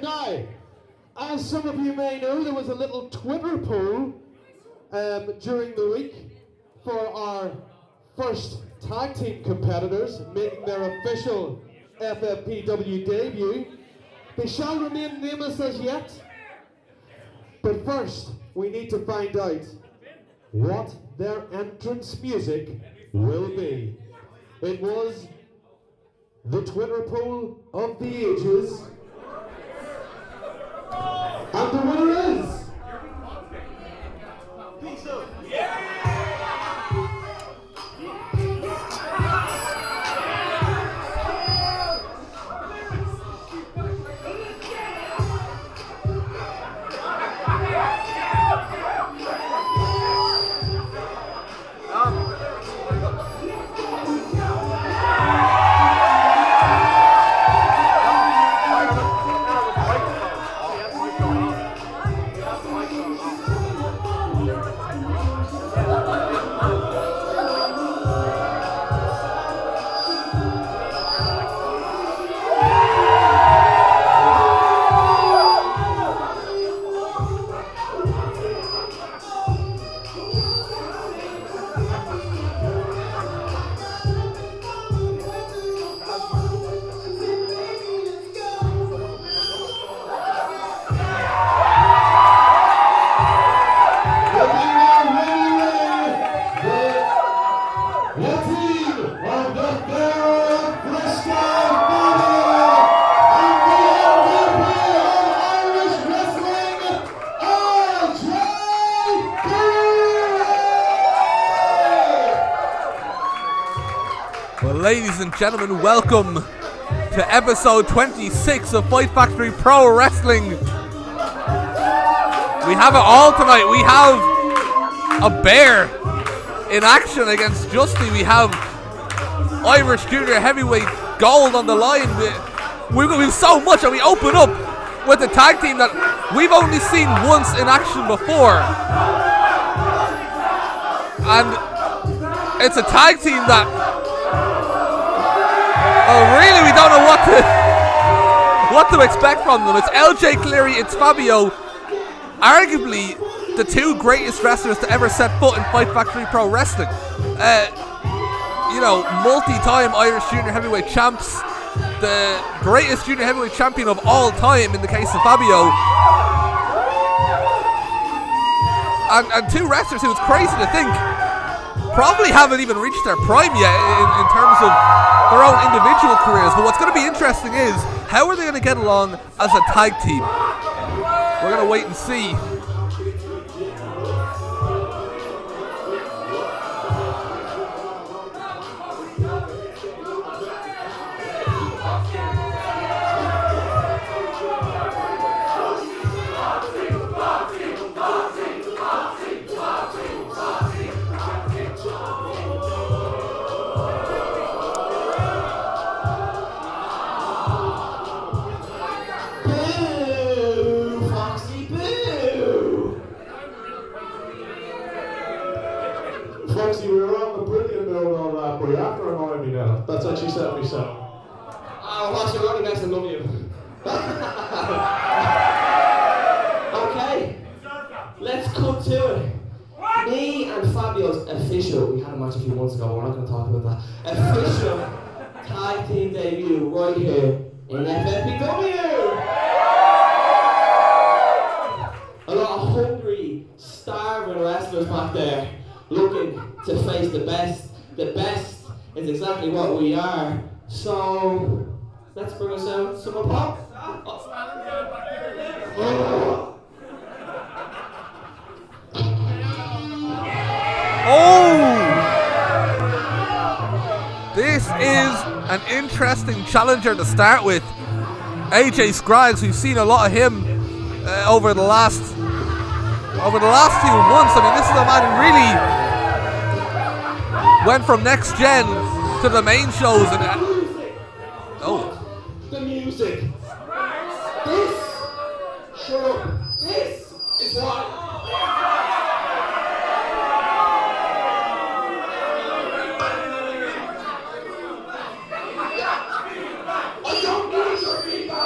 Now, as some of you may know, there was a little Twitter poll during the week for our first tag team competitors making their official FFPW debut. They shall remain nameless as yet, but first we need to find out what their entrance music will be. It was the Twitter poll of the ages, and the winner is... Ladies and gentlemen, welcome to episode 26 of Fight Factory Pro Wrestling. We have it all tonight. We have a bear in action against Justy. We have Irish Junior Heavyweight Gold on the line. We've got so much, and we open up with a tag team that we've only seen once in action before. And it's a tag team that... Oh, really? We don't know what to expect from them. It's LJ Cleary, it's Fabio. Arguably the two greatest wrestlers to ever set foot in Fight Factory Pro Wrestling. Multi-time Irish Junior Heavyweight champs. The greatest Junior Heavyweight champion of all time in the case of Fabio. And two wrestlers who, it's crazy to think, probably haven't even reached their prime yet in terms of their own individual careers. But what's going to be interesting is, how are they going to get along as a tag team? We're going to wait and see. That's what she said me, so. Oh, Foxy, we're only nice and love you. Okay, let's cut to it. Me and Fabio's official, we had a match a few months ago, but we're not going to talk about that. Official tag team debut right here in FFPW. A lot of hungry, starving wrestlers back there looking to face the best. The best is exactly what we are. So let's bring us out some pop. This is an interesting challenger to start with. AJ Scruggs, we've seen a lot of him over the last few months. I mean, this is a man who really went from next gen to the main shows and the music. This is what. I don't need your feedback.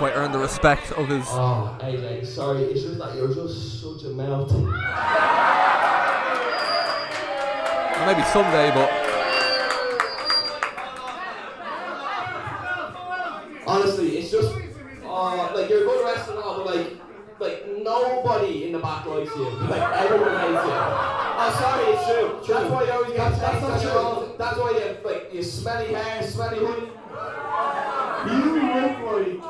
quite earn the respect of his. Oh, AJ, sorry, it's just that you're just such a melt. Well, maybe someday, but honestly, it's just, like, you're a good wrestler and all, but like nobody in the back likes you. Like, everyone hates you. Oh, sorry, it's true. That's why you always get that's not true. That's why you smelly hair, smelly hoodie. You look like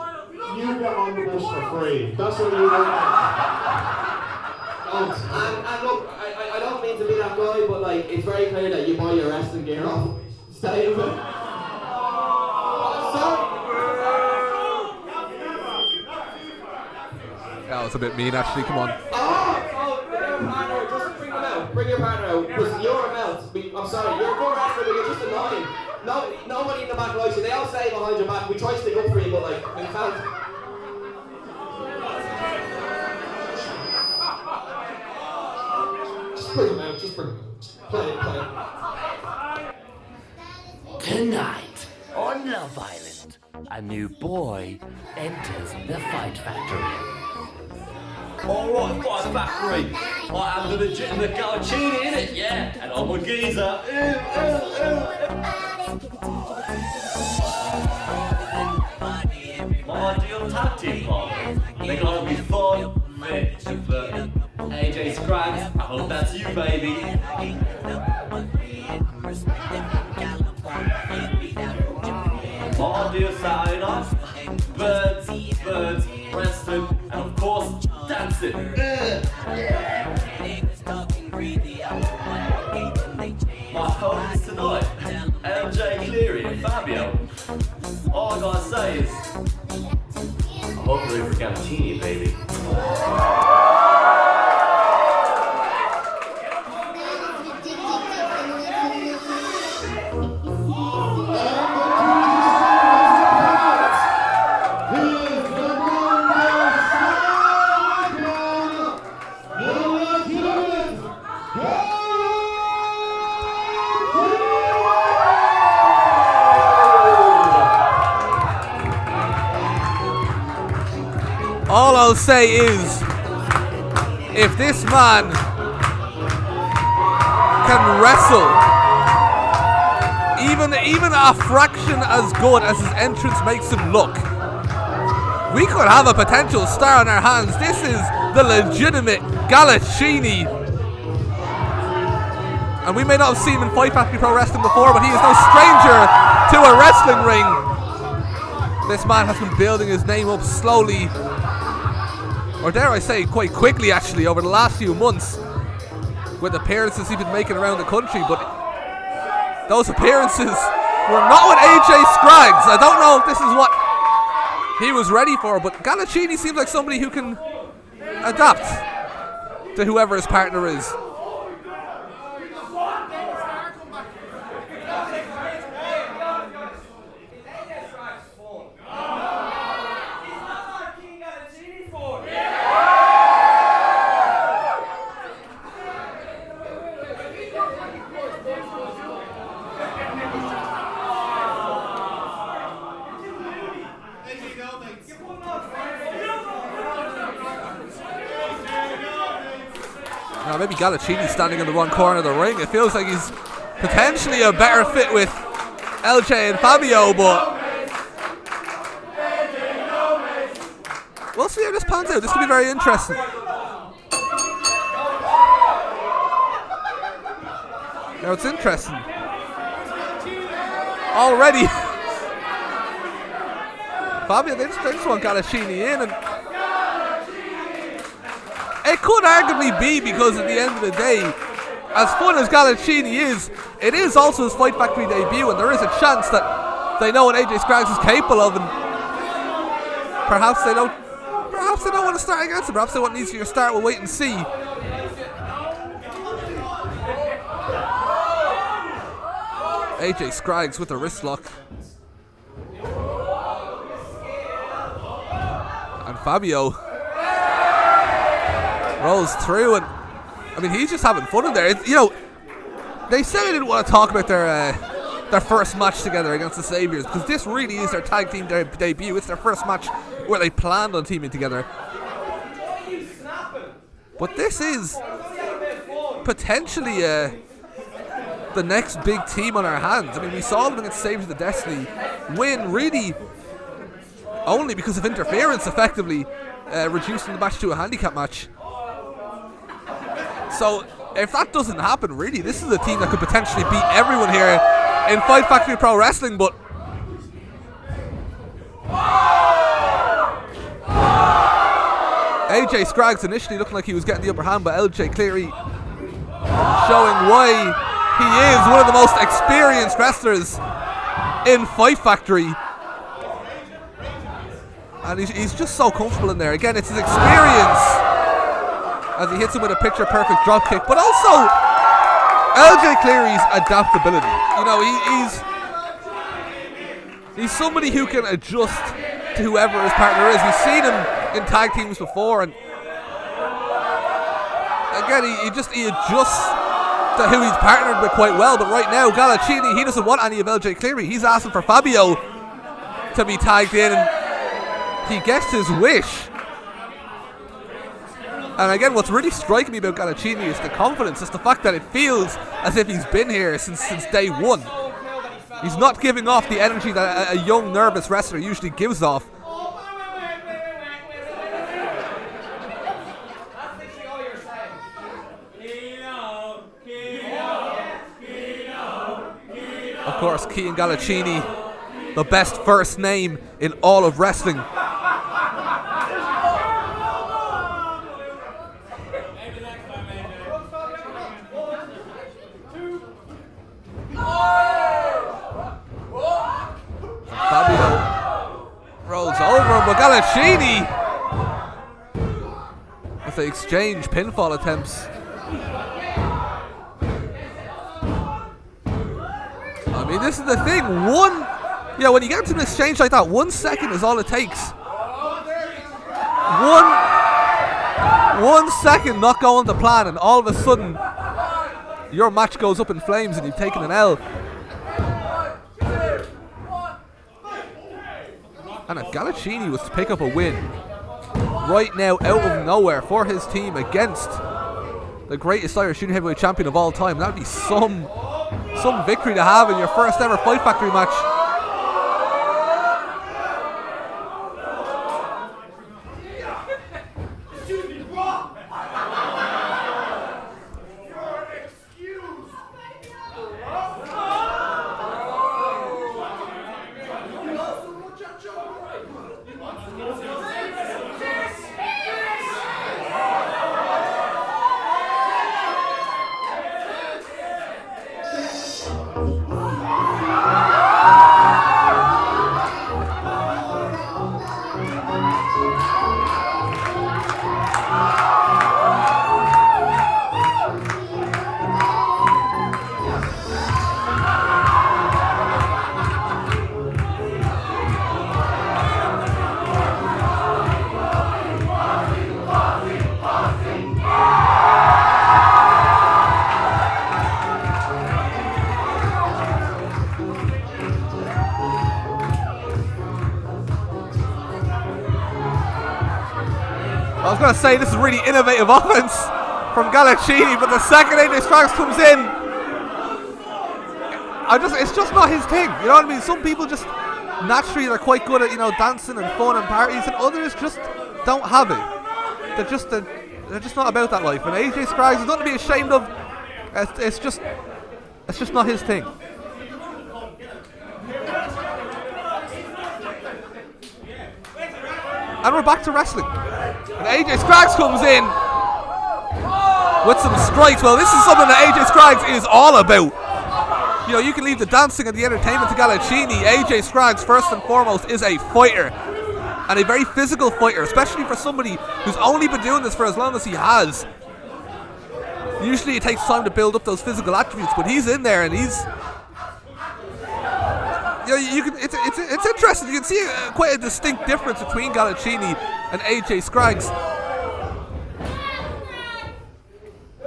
you get on the bus for free. That's what you look like. And look, I don't mean to be that guy, but like, it's very clear that you buy your wrestling gear off. Stay with it. Sorry. that was a bit mean, actually. Come on. Oh, bring your partner. Just bring them out. Bring your partner out. Because you're a melt. I'm sorry, you're a good wrestler, but you're just annoying. Nobody in the back likes you. They all say behind your back. We try to stick up for you, but like, we can't. Just bring them out. Just bring them out. Play it. Tonight, on Love Island, a new boy enters the Fight Factory. Alright, Fight Factory. I am the legitimate Galacini, innit? Yeah, and I'm a geezer. My ideal tag team partner. They're gonna be fun, fit, and flirty. AJ Scraggs, I hope that's you, baby. My ideal Saturday night. Birds, wrestling, and of course, dancing. My hosts tonight, LJ Cleary and Fabio. All I gotta say is, I hope you're ready for Galacini, baby. All I'll say is, if this man can wrestle even a fraction as good as his entrance makes him look, we could have a potential star on our hands. This is the legitimate Galacini. And we may not have seen him in Fight Factory Pro Wrestling before, but he is no stranger to a wrestling ring. This man has been building his name up slowly, or dare I say quite quickly actually, over the last few months, with appearances he's been making around the country, but those appearances were not with AJ Scraggs. I don't know if this is what he was ready for, but Galacini seems like somebody who can adapt to whoever his partner is. Now maybe Galacini's standing in the wrong corner of the ring. It feels like he's potentially a better fit with LJ and Fabio, but we'll see how this pans out. This could be very interesting. Now it's interesting. Already, Fabio, they just want Galacini in, and it could arguably be because at the end of the day, as fun as Galacini is, it is also his Fight Factory debut, and there is a chance that they know what AJ Scraggs is capable of, and perhaps they don't want to start against him. Perhaps they want an easier start. We'll wait and see. AJ Scraggs with a wrist lock. And Fabio rolls through, and I mean, he's just having fun in there. You know, they said they didn't want to talk about their their first match together against the Saviors, because this really is their tag team debut. It's their first match where they planned on teaming together. But this is potentially the next big team on our hands. I mean, we saw them against Saviors of the Destiny win really only because of interference, effectively reducing the match to a handicap match. So if that doesn't happen, really, this is a team that could potentially beat everyone here in Fight Factory Pro Wrestling. But AJ Scraggs initially looking like he was getting the upper hand, but LJ Cleary showing why he is one of the most experienced wrestlers in Fight Factory. And he's just so comfortable in there. Again, it's his experience as he hits him with a picture-perfect drop kick, but also LJ Cleary's adaptability. You know, he's somebody who can adjust to whoever his partner is. We've seen him in tag teams before, and again, he adjusts to who he's partnered with quite well. But right now, Galaccini, he doesn't want any of LJ Cleary. He's asking for Fabio to be tagged in, and he gets his wish. And again, what's really striking me about Galaccini is the confidence. It's the fact that it feels as if he's been here since day one. He's not giving off the energy that a young, nervous wrestler usually gives off. Of course, Keaton Galaccini, the best first name in all of wrestling. Fabio rolls over him, but Galaccini, as they exchange pinfall attempts. I mean, this is the thing. When you get into an exchange like that, 1 second is all it takes. One second not going to plan, and all of a sudden, your match goes up in flames and you've taken an L. And if Galaccini was to pick up a win right now out of nowhere for his team against the greatest Irish Junior Heavyweight Champion of all time, that'd be some victory to have in your first ever Fight Factory match. I was going to say this is really innovative offense from Galaccini, but the second AJ Scraggs comes in, it's just not his thing. You know what I mean? Some people just naturally they're quite good at, you know, dancing and fun and parties, and others just don't have it. They're just not about that life. And AJ Scraggs is nothing to be ashamed of. It's just not his thing. And we're back to wrestling. And AJ Scraggs comes in with some strikes. Well, this is something that AJ Scraggs is all about. You know, you can leave the dancing and the entertainment to Galaccini. AJ Scraggs, first and foremost, is a fighter. And a very physical fighter, especially for somebody who's only been doing this for as long as he has. Usually it takes time to build up those physical attributes, but he's in there and he's... You know, it's interesting. You can see quite a distinct difference between Galaccini and AJ Scraggs.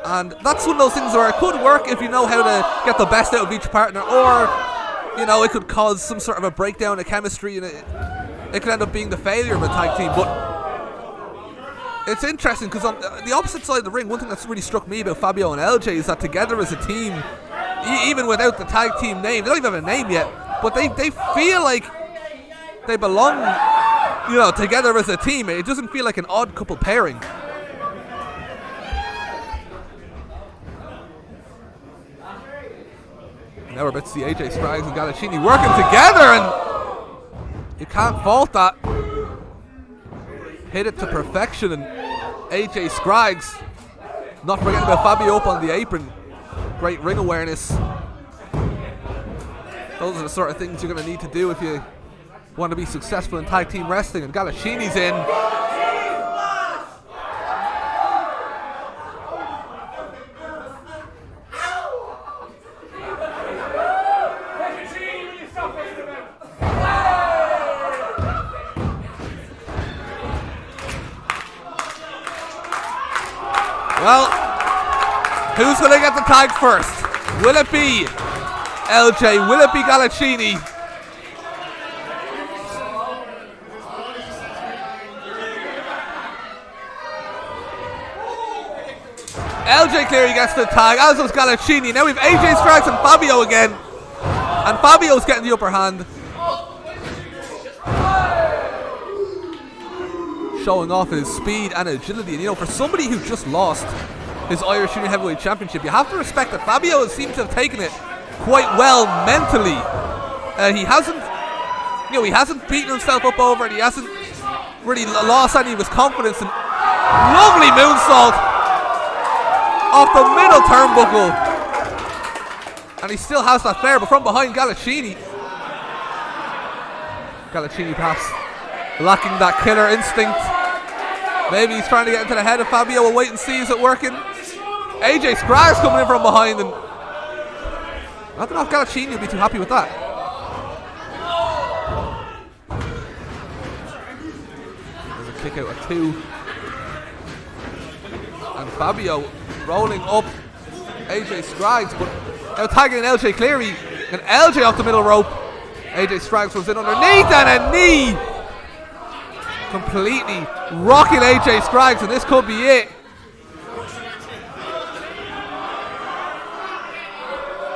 And that's one of those things where it could work if you know how to get the best out of each partner, or you know, it could cause some sort of a breakdown of chemistry, and it could end up being the failure of a tag team. But it's interesting because on the opposite side of the ring, one thing that's really struck me about Fabio and LJ is that together as a team, even without the tag team name, they don't even have a name yet, but they feel like they belong, you know, together as a team. It doesn't feel like an odd couple pairing. Now we're about to see AJ Spraggs and Galacini working together, and you can't fault that. Hit it to perfection, and AJ Spraggs, not forgetting about Fabio up on the apron. Great ring awareness. Those are the sort of things you're going to need to do if you want to be successful in tag team wrestling, and Galacini's in. Well, who's going to get the tag first? Will it be LJ? Will it be Galacini? LJ Cleary gets the tag, as does Galacini. Now we've AJ Spraggs and Fabio again. And Fabio's getting the upper hand. Showing off his speed and agility. And you know, for somebody who just lost his Irish Junior Heavyweight Championship, you have to respect that Fabio seems to have taken it quite well mentally. He hasn't beaten himself up over it. He hasn't really lost any of his confidence. And lovely moonsault off the middle turnbuckle. And he still has that flair, but from behind Galacini perhaps lacking that killer instinct. Maybe he's trying to get into the head of Fabio. We'll wait and see. Is it working? AJ Spraggs coming in from behind, and I don't know if Galacini will be too happy with that. There's a kick out of 2. And Fabio rolling up AJ Spraggs, but now tagging LJ Cleary, and LJ off the middle rope. AJ Spraggs was in underneath, and a knee completely rocking AJ Spraggs, and this could be it.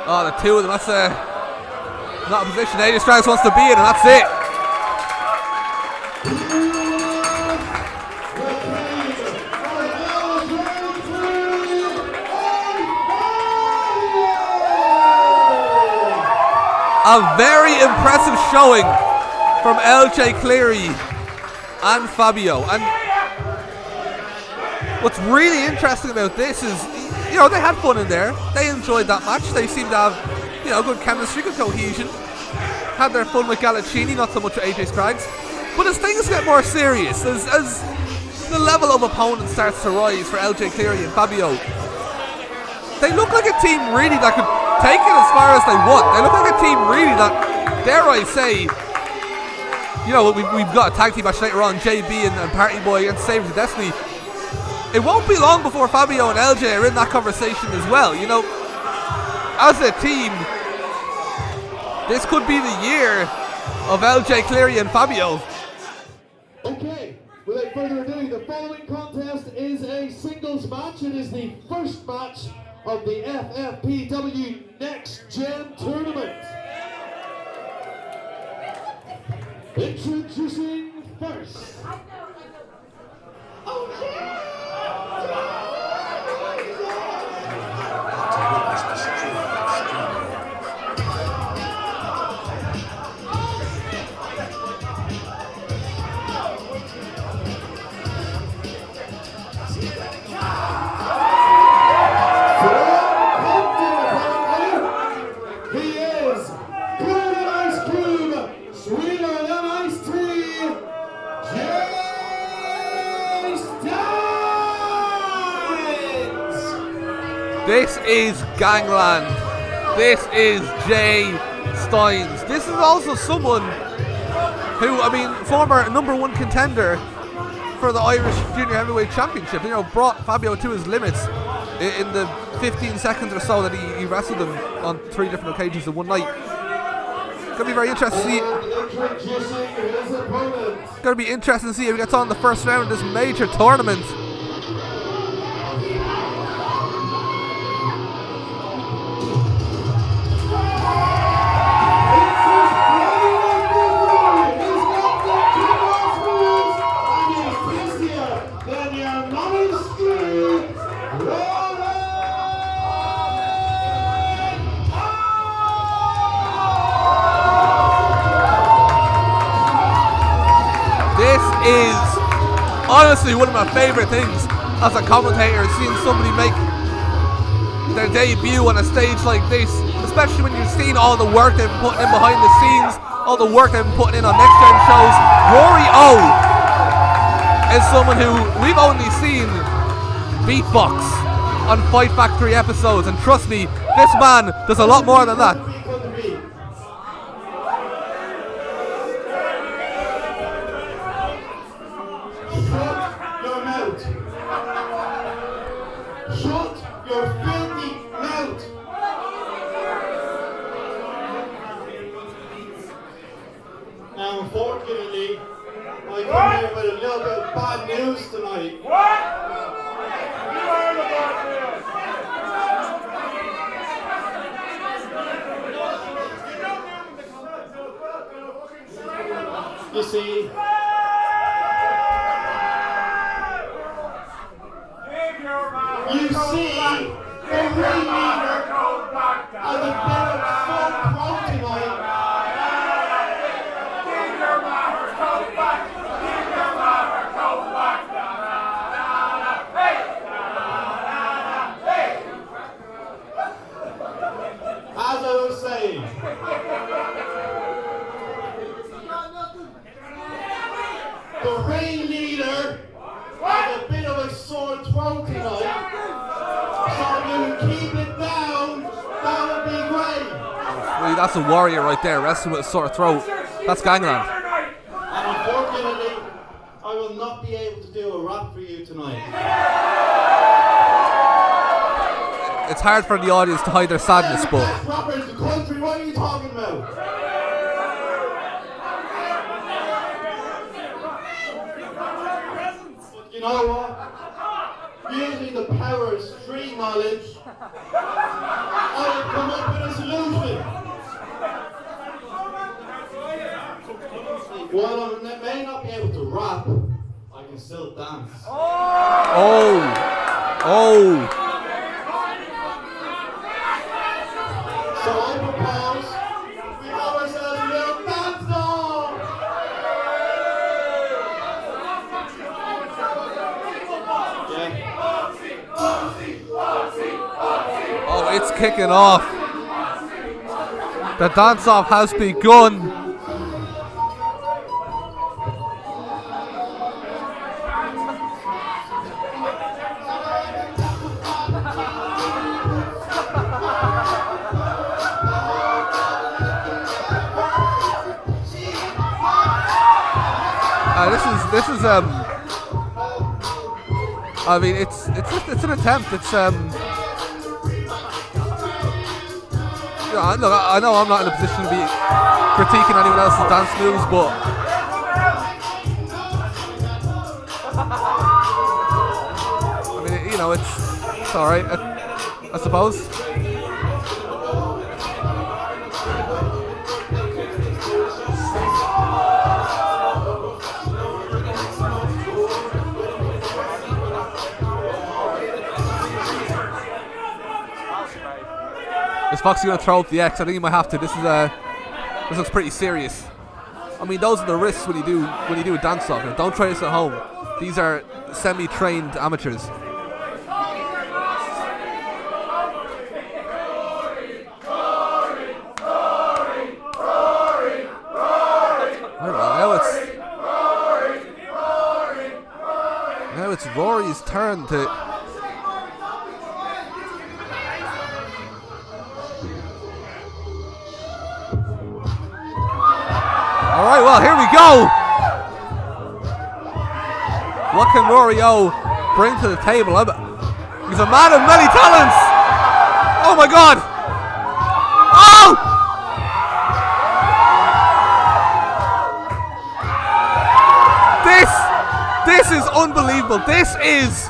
Oh, the two of them, that's not a position AJ Spraggs wants to be in, and that's it. A very impressive showing from LJ Cleary and Fabio. And what's really interesting about this is, you know, they had fun in there. They enjoyed that match. They seemed to have, you know, good chemistry, good cohesion. Had their fun with Galacini, not so much with AJ Spraggs. But as things get more serious, as the level of opponent starts to rise for LJ Cleary and Fabio, they look like a team really that could take it as far as they want. They look like a team really that, dare I say, you know, we've got a tag team match later on, JB and Party Boy against Sabres of Destiny. It won't be long before Fabio and LJ are in that conversation as well. You know, as a team, this could be the year of LJ Cleary and Fabio. Okay, without further ado, the following contest is a singles match. It is the first match of the FFPW Next Gen Tournament. Introducing first. This is Gangland. This is Jay Steins. This is also someone who, I mean, former #1 contender for the Irish Junior Heavyweight Championship. You know, brought Fabio to his limits in the 15 seconds or so that he wrestled him on 3 different occasions in one night. Gonna be very interesting to see. Introducing his opponent. Gonna be interesting to see if he gets on the first round of this major tournament. Is honestly one of my favorite things as a commentator, seeing somebody make their debut on a stage like this, especially when you've seen all the work they've been putting in behind the scenes, all the work they've been putting in on next gen shows. Rory O is someone who we've only seen beatbox on Fight Factory episodes, and trust me, this man does a lot more than that. Now, unfortunately, I come here with a little bit of bad news tonight. What? You heard about this? You see, the ringleader of the bit of folk pro tonight. As I was saying, the ringleader has a bit of a sore throat tonight, so if you keep it down, that would be great. Well, that's a warrior right there, wrestling with a sore throat. That's gangland. And unfortunately, I will not be able to do a rap for you tonight. It's hard for the audience to hide their sadness, but Best rapper in the country, what are you talking about? But you know what? Using the power of street knowledge, I have come up with a solution. While I may not be able to rap, I can still dance. oh. So I propose we have ourselves a little dance off. Yeah. Oh, it's kicking off. The dance-off has begun. This is I mean, it's an attempt. It's look, I know I'm not in a position to be critiquing anyone else's dance moves, but I mean, you know, it's all right, I suppose. Is Foxy gonna throw up the X? I think he might have to. This looks pretty serious. I mean, those are the risks when you do a dance off. You know, don't try this at home. These are semi-trained amateurs. I don't know. Now it's Rory's turn to. Alright, well, here we go. What can Rory O bring to the table? He's a man of many talents. Oh my god. Oh! This is unbelievable. This is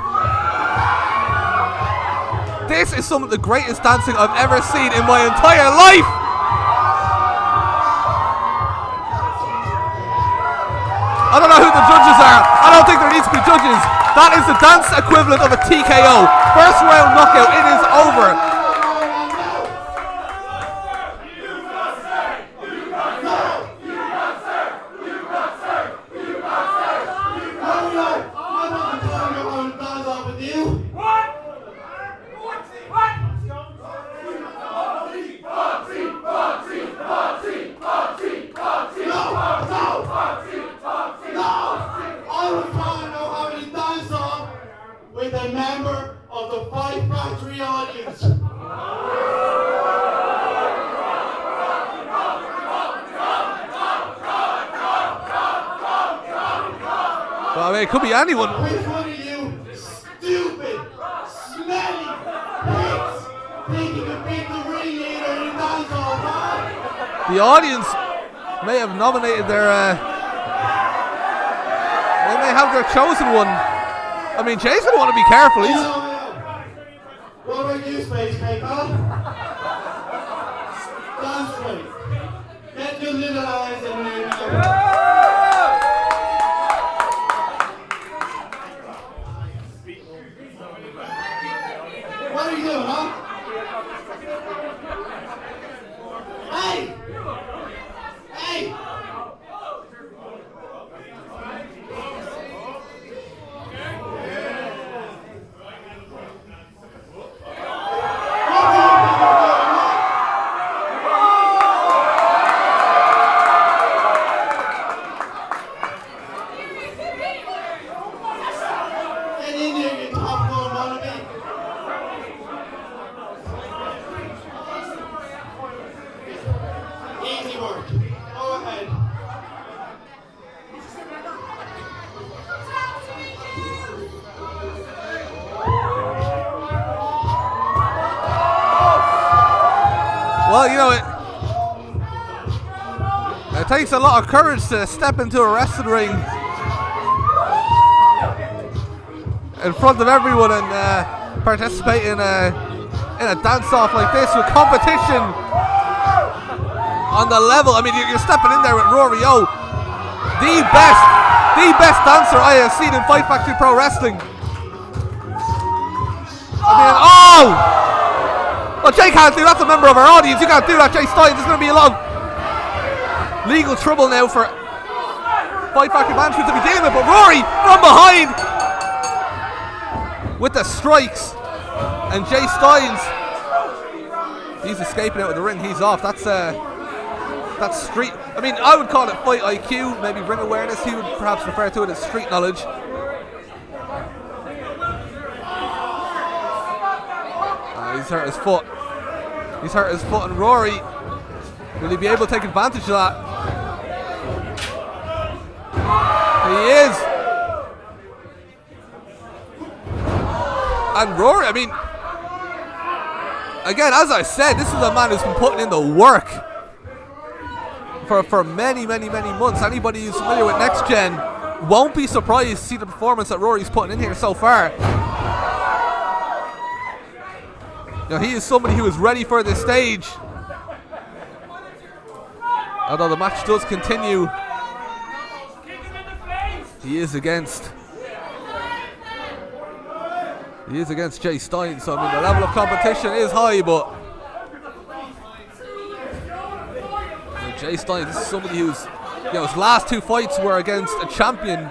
some of the greatest dancing I've ever seen in my entire life. I don't know who the judges are. I don't think there needs to be judges. That is the dance equivalent of a TKO. First round knockout. It is over. With a member of the Fight Factory audience. Well, I mean, it could be anyone. Which one of you stupid, smelly pigs think you can beat the ringleader in dance hall, man? The audience may have nominated their. They may have their chosen one. I mean, Jay's gonna want to be careful. He's what about you, Space Cake, huh? Dance straight. Get your little eyes in there now. What are you doing, huh? Hey! Hey! Easy work. Go ahead. well, you know it takes a lot of courage to step into a wrestling ring in front of everyone and participate in a dance-off like this with competition on the level. I mean, you're stepping in there with Rory, the best dancer I have seen in Fight Factory Pro Wrestling. I mean, well, Jay can't do that. That's a member of our audience. You can't do that, Jay Steins. There's going to be a lot of legal trouble now for Fight Factory management to be dealing with. But Rory from behind with the strikes, and Jay Steins, he's escaping out of the ring. He's off. That's street. I mean, I would call it fight IQ, maybe ring awareness. He would perhaps refer to it as street knowledge. He's hurt his foot. He's hurt his foot, and Rory, will he be able to take advantage of that? He is. And Rory, I mean, again, as I said, this is a man who's been putting in the work for many months. Anybody who's familiar with Next Gen won't be surprised to see the performance that Rory's putting in here so far. Now, he is somebody who is ready for this stage. Although the match does continue, he is against Jay Steins. So I mean, the level of competition is high, but Jay Steins, this is somebody who's, his last two fights were against a champion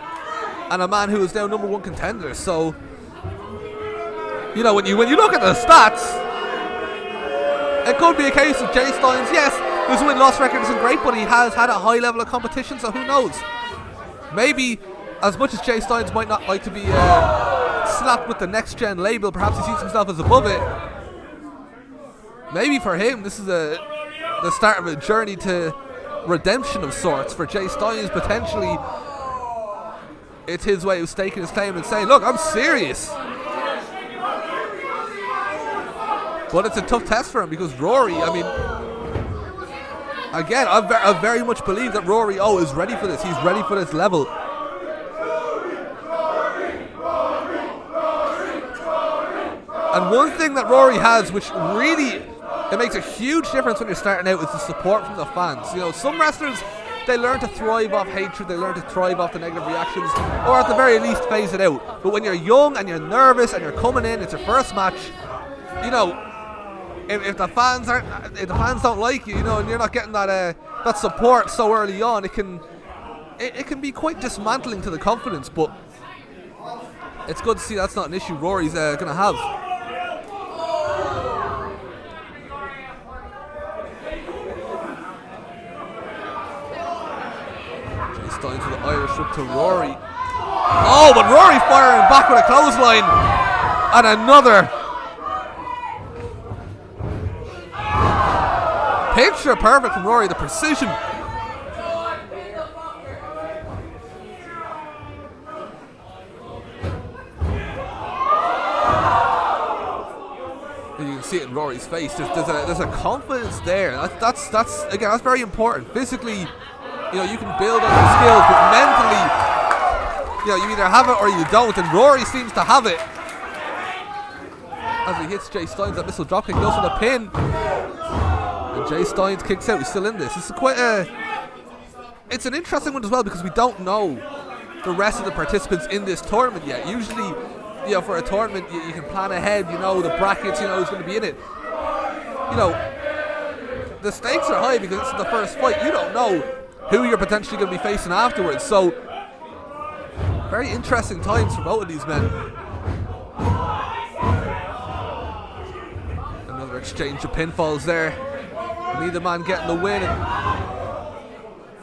and a man who is now #1 contender. So, when you look at the stats, it could be a case of Jay Steins. Yes, his win-loss record isn't great, but he has had a high level of competition. So who knows? Maybe, as much as Jay Steins might not like to be slapped with the Next Gen label, perhaps he sees himself as above it. Maybe for him, this is the start of a journey to redemption of sorts. For Jay Steins, potentially, it's his way of staking his claim and saying, look, I'm serious. But it's a tough test for him because Rory, I mean, again, I very much believe that Rory is ready for this. He's ready for this level. And one thing that Rory has, which really, it makes a huge difference when you're starting out, is the support from the fans. You know, some wrestlers, they learn to thrive off hatred, they learn to thrive off the negative reactions, or at the very least phase it out. But when you're young and you're nervous and you're coming in, it's your first match, you know, if the fans don't like you, you know, and you're not getting that support so early on, it can be quite dismantling to the confidence. But it's good to see that's not an issue Rory's going to have. Jay Steins with the Irish whip to Rory. Oh, but Rory firing back with a clothesline. And another. Picture perfect from Rory, the precision. You can see it in Rory's face. There's a confidence there. That's again, that's very important. Physically, you know, you can build on your skills, but mentally, you know, you either have it or you don't. And Rory seems to have it. As he hits Jay Steins, that missile dropkick goes for the pin. And Jay Steins kicks out. He's still in this. This is quite it's an interesting one as well, because we don't know the rest of the participants in this tournament yet. Usually, you know, for a tournament, you can plan ahead. You know the brackets. You know who's going to be in it. You know, the stakes are high because it's the first fight. You don't know who you're potentially going to be facing afterwards. So, very interesting times for both of these men. Another exchange of pinfalls there. Neither man getting the win.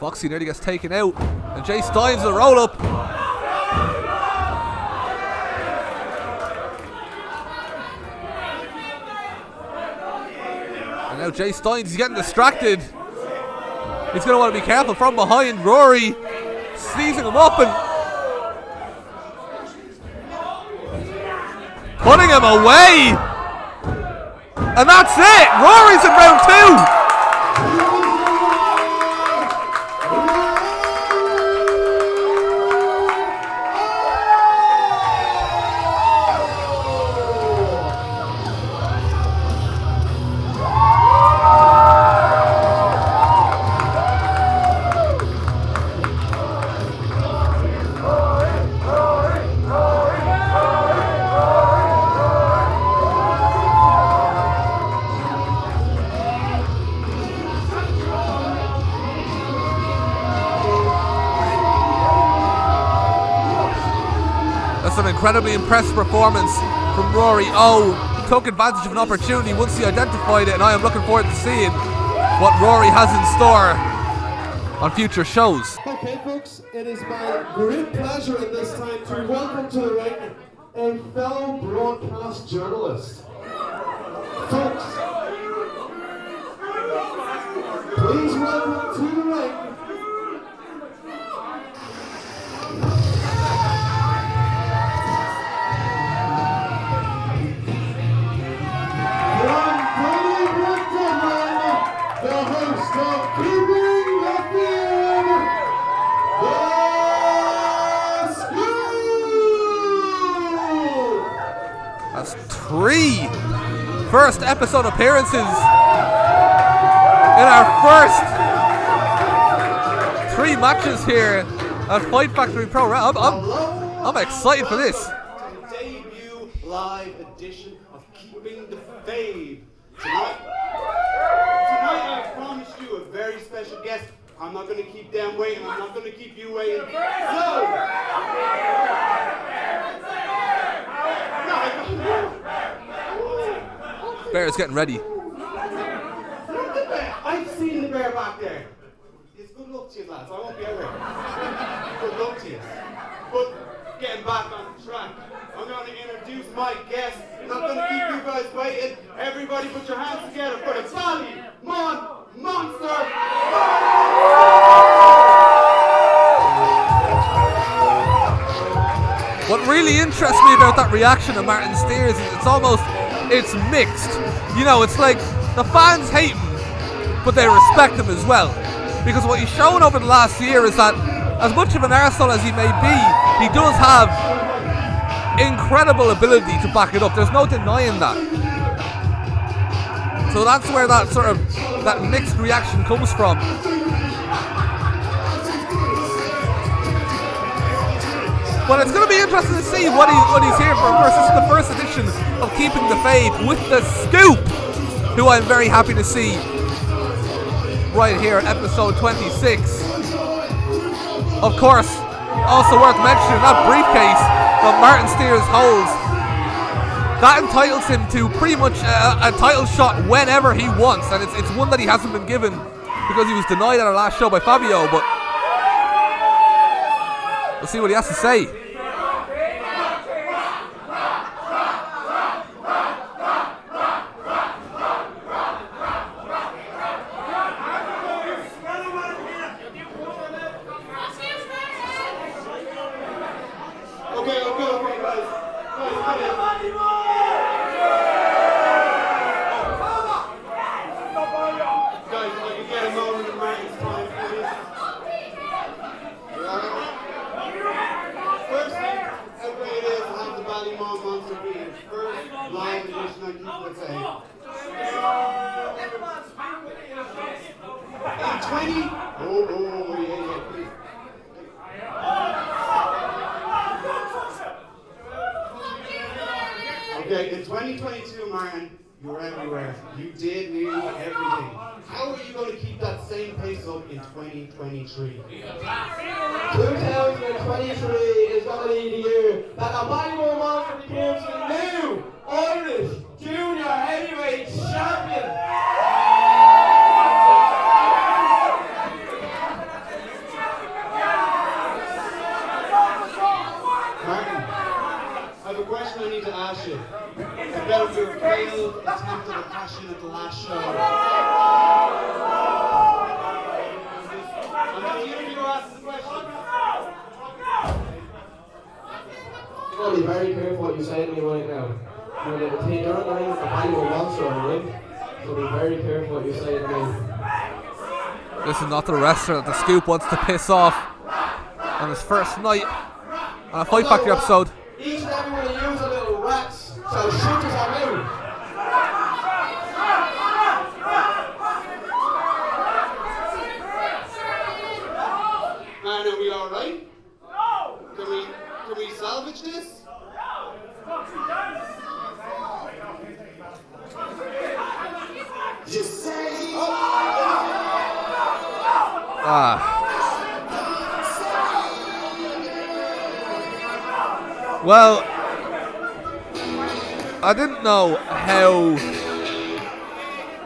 Foxy nearly gets taken out. And Jay Steins the roll up. And now Jay Steins is getting distracted. He's going to want to be careful from behind. Rory seizing him up and putting him away. And that's it! Rory's in round 2! An incredibly impressive performance from Rory. Oh, took advantage of an opportunity once he identified it, and I am looking forward to seeing what Rory has in store on future shows. Okay, folks, it is my great pleasure at this time to welcome to the ring a fellow broadcast journalist. Folks, please welcome to the ring That's 3 first episode appearances in our first 3 matches here at Fight Factory Pro. I'm excited for this. Debut live edition of Keeping the Faith. Tonight I promised you a very special guest. I'm not going to keep them waiting. I'm not going to keep you waiting. Bear's getting ready. I've seen the bear back there. It's good luck to you, lads. I won't be out here. Good luck to you. But getting back on track, I'm going to introduce my guest. I'm not going to keep you guys waiting. Everybody put your hands together for the Ballymun Monster. What really interests me about that reaction of Martin Steers is it's mixed. You know, it's like the fans hate him, but they respect him as well. Because what he's shown over the last year is that as much of an arsehole as he may be, he does have incredible ability to back it up. There's no denying that. So that's where that sort of that mixed reaction comes from. But it's going to be interesting to see what he's here for. Of course, this is the first edition of Keeping the Faith with the Scoop, who I'm very happy to see right here at episode 26. Of course, also worth mentioning that briefcase that Martin Steers holds. That entitles him to pretty much a title shot whenever he wants, and it's one that he hasn't been given because he was denied at our last show by Fabio, but we'll see what he has to say. Okay, in 2022, Martin, you were everywhere. You did nearly everything. How are you going to keep that same pace up in 2023? 2023 is going to be the year that the Ballymore Monster becomes the new Irish Junior Heavyweight Champion. Martin, I have a question I need to ask you about your failed attempt at a cash-in at the last show. I'm going to interview or ask the question. You've got to be very careful what you say to me right now. You're on the ring with the Ballymore Monster on the ring, so be very careful what you say to me. This is not the wrestler that the Scoop wants to piss off on his first night on a Fight Factory episode. Each and every one of you are little rats, so shoot us out. Man, are we alright? No! Can we salvage this? Well, I didn't know how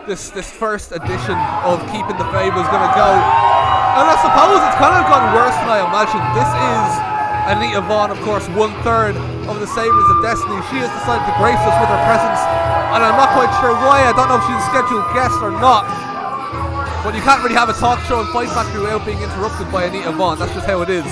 this first edition of Keeping the Faith was going to go, and I suppose it's kind of gone worse than I imagined. This is Anita Vaughn, of course, 1/3 of the Sabres of Destiny. She has decided to grace us with her presence, and I'm not quite sure why. I don't know if she's a scheduled guest or not, but you can't really have a talk show and Fight Factory without being interrupted by Anita Vaughn. That's just how it is.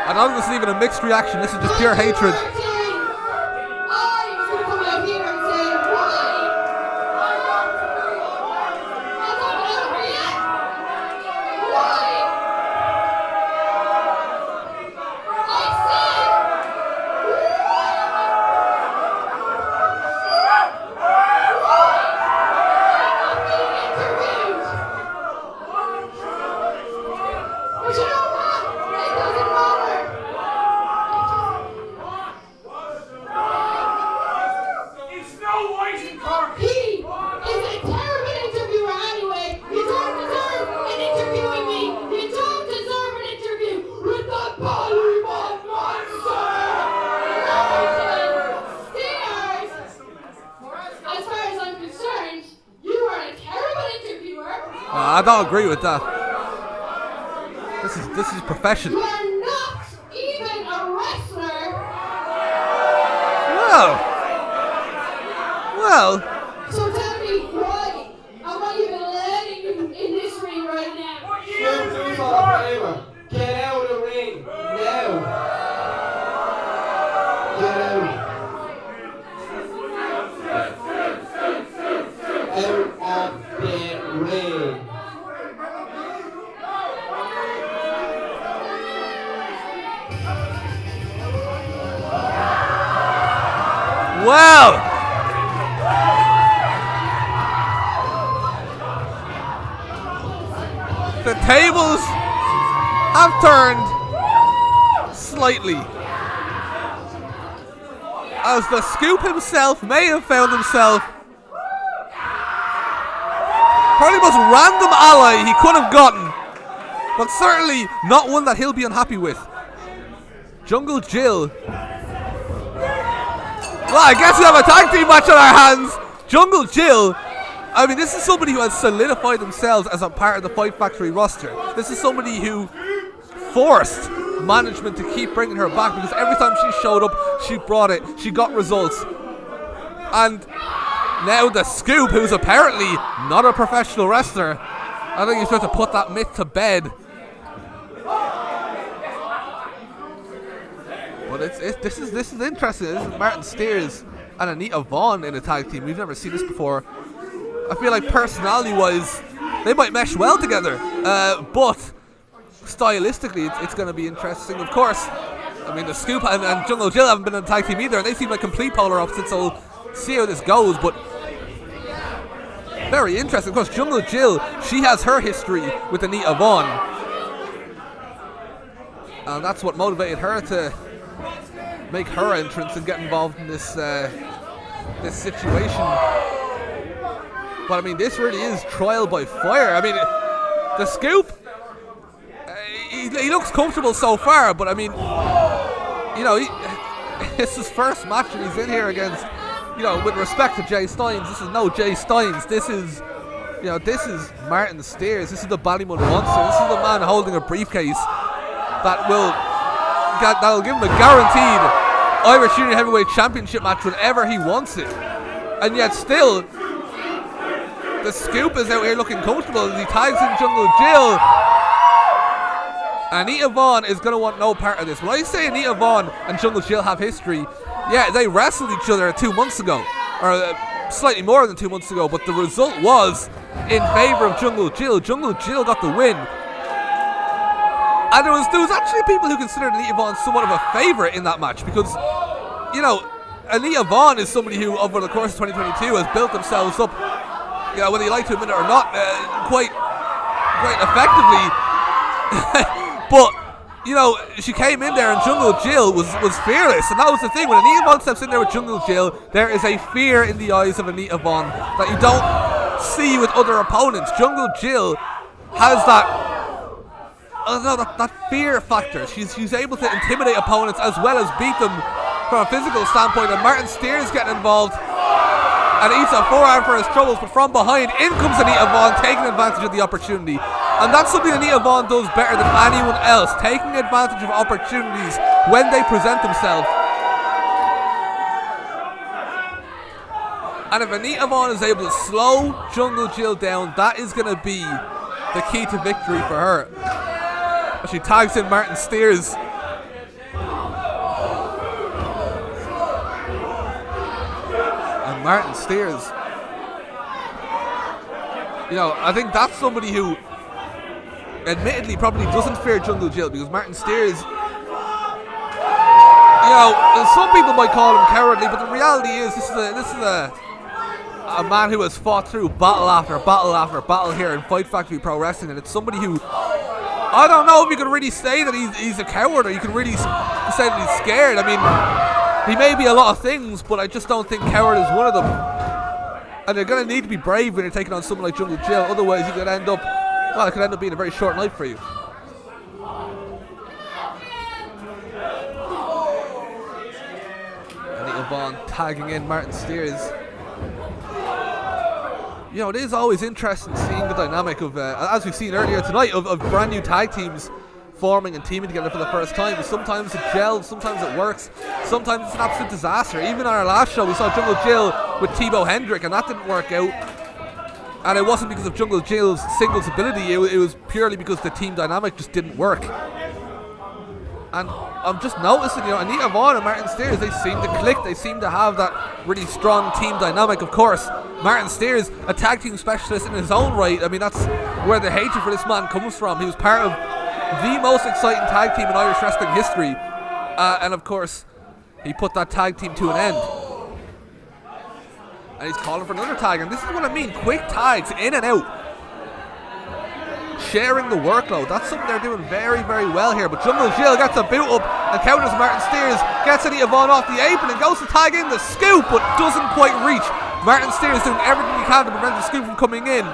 I don't think this is even a mixed reaction, this is just pure hatred. I don't agree with that. This is profession. You are not even a wrestler. Well. So tell me why am I even letting you in this ring right now? Get out of the ring now. Well, the tables have turned slightly, as the Scoop himself may have found himself probably the most random ally he could have gotten, but certainly not one that he'll be unhappy with. Jungle Jill. Well, I guess we have a tag team match on our hands. Jungle Jill. I mean, this is somebody who has solidified themselves as a part of the Fight Factory roster. This is somebody who forced management to keep bringing her back, because every time she showed up, she brought it. She got results. And now the Scoop, who's apparently not a professional wrestler, I think he's trying to put that myth to bed. But this is interesting. This is Martin Steers and Anita Vaughn in a tag team. We've never seen this before. I feel like personality-wise, they might mesh well together. But stylistically, it's going to be interesting. Of course, I mean, the Scoop and Jungle Jill haven't been in a tag team either, and they seem like complete polar opposites, so we'll see how this goes. But very interesting. Of course, Jungle Jill, she has her history with Anita Vaughn, and that's what motivated her to make her entrance and get involved in this situation. But I mean, this really is trial by fire. I mean, the Scoop, he looks comfortable so far, but I mean, you know, it's his first match and he's in here against, you know, with respect to Jay Steins, this is no Jay Steins. This is, you know, this is Martin Steers. This is the Ballymun Monster. This is the man holding a briefcase that'll give him a guaranteed Irish Junior Heavyweight Championship match whenever he wants it. And yet still, the Scoop is out here looking comfortable as he tags in Jungle Jill. Anita Vaughn is going to want no part of this. When I say Anita Vaughn and Jungle Jill have history, yeah, they wrestled each other 2 months ago, or slightly more than 2 months ago, but the result was in favour of Jungle Jill. Jungle Jill got the win. And there was actually people who considered Anita Vaughn somewhat of a favourite in that match, because, you know, Anita Vaughn is somebody who, over the course of 2022, has built themselves up, you know, whether you like to admit it or not, quite effectively. But, you know, she came in there and Jungle Jill was fearless, and that was the thing. When Anita Vaughn steps in there with Jungle Jill, there is a fear in the eyes of Anita Vaughn that you don't see with other opponents. Jungle Jill has that fear factor. She's able to intimidate opponents as well as beat them from a physical standpoint, and Martin Steers getting involved and eats a forearm for his troubles, but from behind, in comes Anita Vaughn, taking advantage of the opportunity. And that's something Anita Vaughn does better than anyone else, taking advantage of opportunities when they present themselves. And if Anita Vaughn is able to slow Jungle Jill down, that is going to be the key to victory for her. She tags in Martin Steers. And Martin Steers, you know, I think that's somebody who admittedly probably doesn't fear Jungle Jill, because Martin Steers, you know, some people might call him cowardly, but the reality is this is a man who has fought through battle after battle after battle here in Fight Factory Pro Wrestling, and it's somebody who, I don't know if you can really say that he's a coward, or you can really say that he's scared. I mean, he may be a lot of things, but I just don't think coward is one of them. And you're going to need to be brave when you're taking on someone like Jungle Jill, otherwise you could end up, well, it could end up being a very short night for you. Anita Vaughn tagging in Martin Steers. You know, it is always interesting seeing the dynamic of, as we've seen earlier tonight, of brand new tag teams forming and teaming together for the first time. Sometimes it gels, sometimes it works, sometimes it's an absolute disaster. Even on our last show, we saw Jungle Jill with Thibaut Hendrick, and that didn't work out. And it wasn't because of Jungle Jill's singles ability, it was purely because the team dynamic just didn't work. And I'm just noticing, you know, Anita Vaughn and Martin Steers, they seem to click, they seem to have that really strong team dynamic. Of course, Martin Steers, a tag team specialist in his own right. I mean, that's where the hatred for this man comes from. He was part of the most exciting tag team in Irish wrestling history. And of course, he put that tag team to an end. And he's calling for another tag, and this is what I mean, quick tags, in and out. Sharing the workload, that's something they're doing very, very well here. But Jungle Jill gets a boot up and counters Martin Steers, gets Anita Vaughn off the apron and goes to tag in the scoop, but doesn't quite reach. Martin Steers doing everything he can to prevent the scoop from coming in,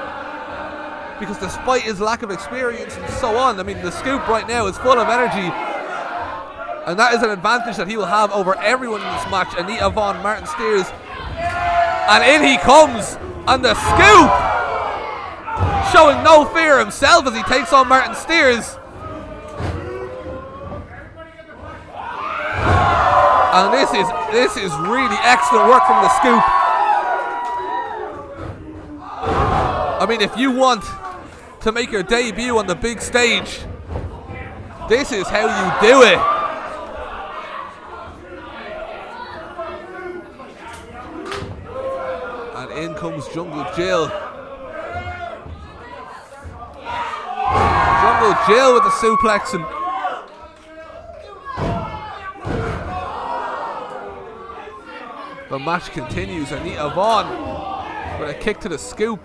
because despite his lack of experience and so on, I mean, the scoop right now is full of energy, and that is an advantage that he will have over everyone in this match. Anita Vaughn, Martin Steers, and in he comes, and the scoop, showing no fear himself as he takes on Martin Steers. And this is really excellent work from the scoop. I mean, if you want to make your debut on the big stage, this is how you do it. And in comes Jungle Jill. Jungle Jill with the suplex, and the match continues. Anita Vaughn with a kick to the scoop.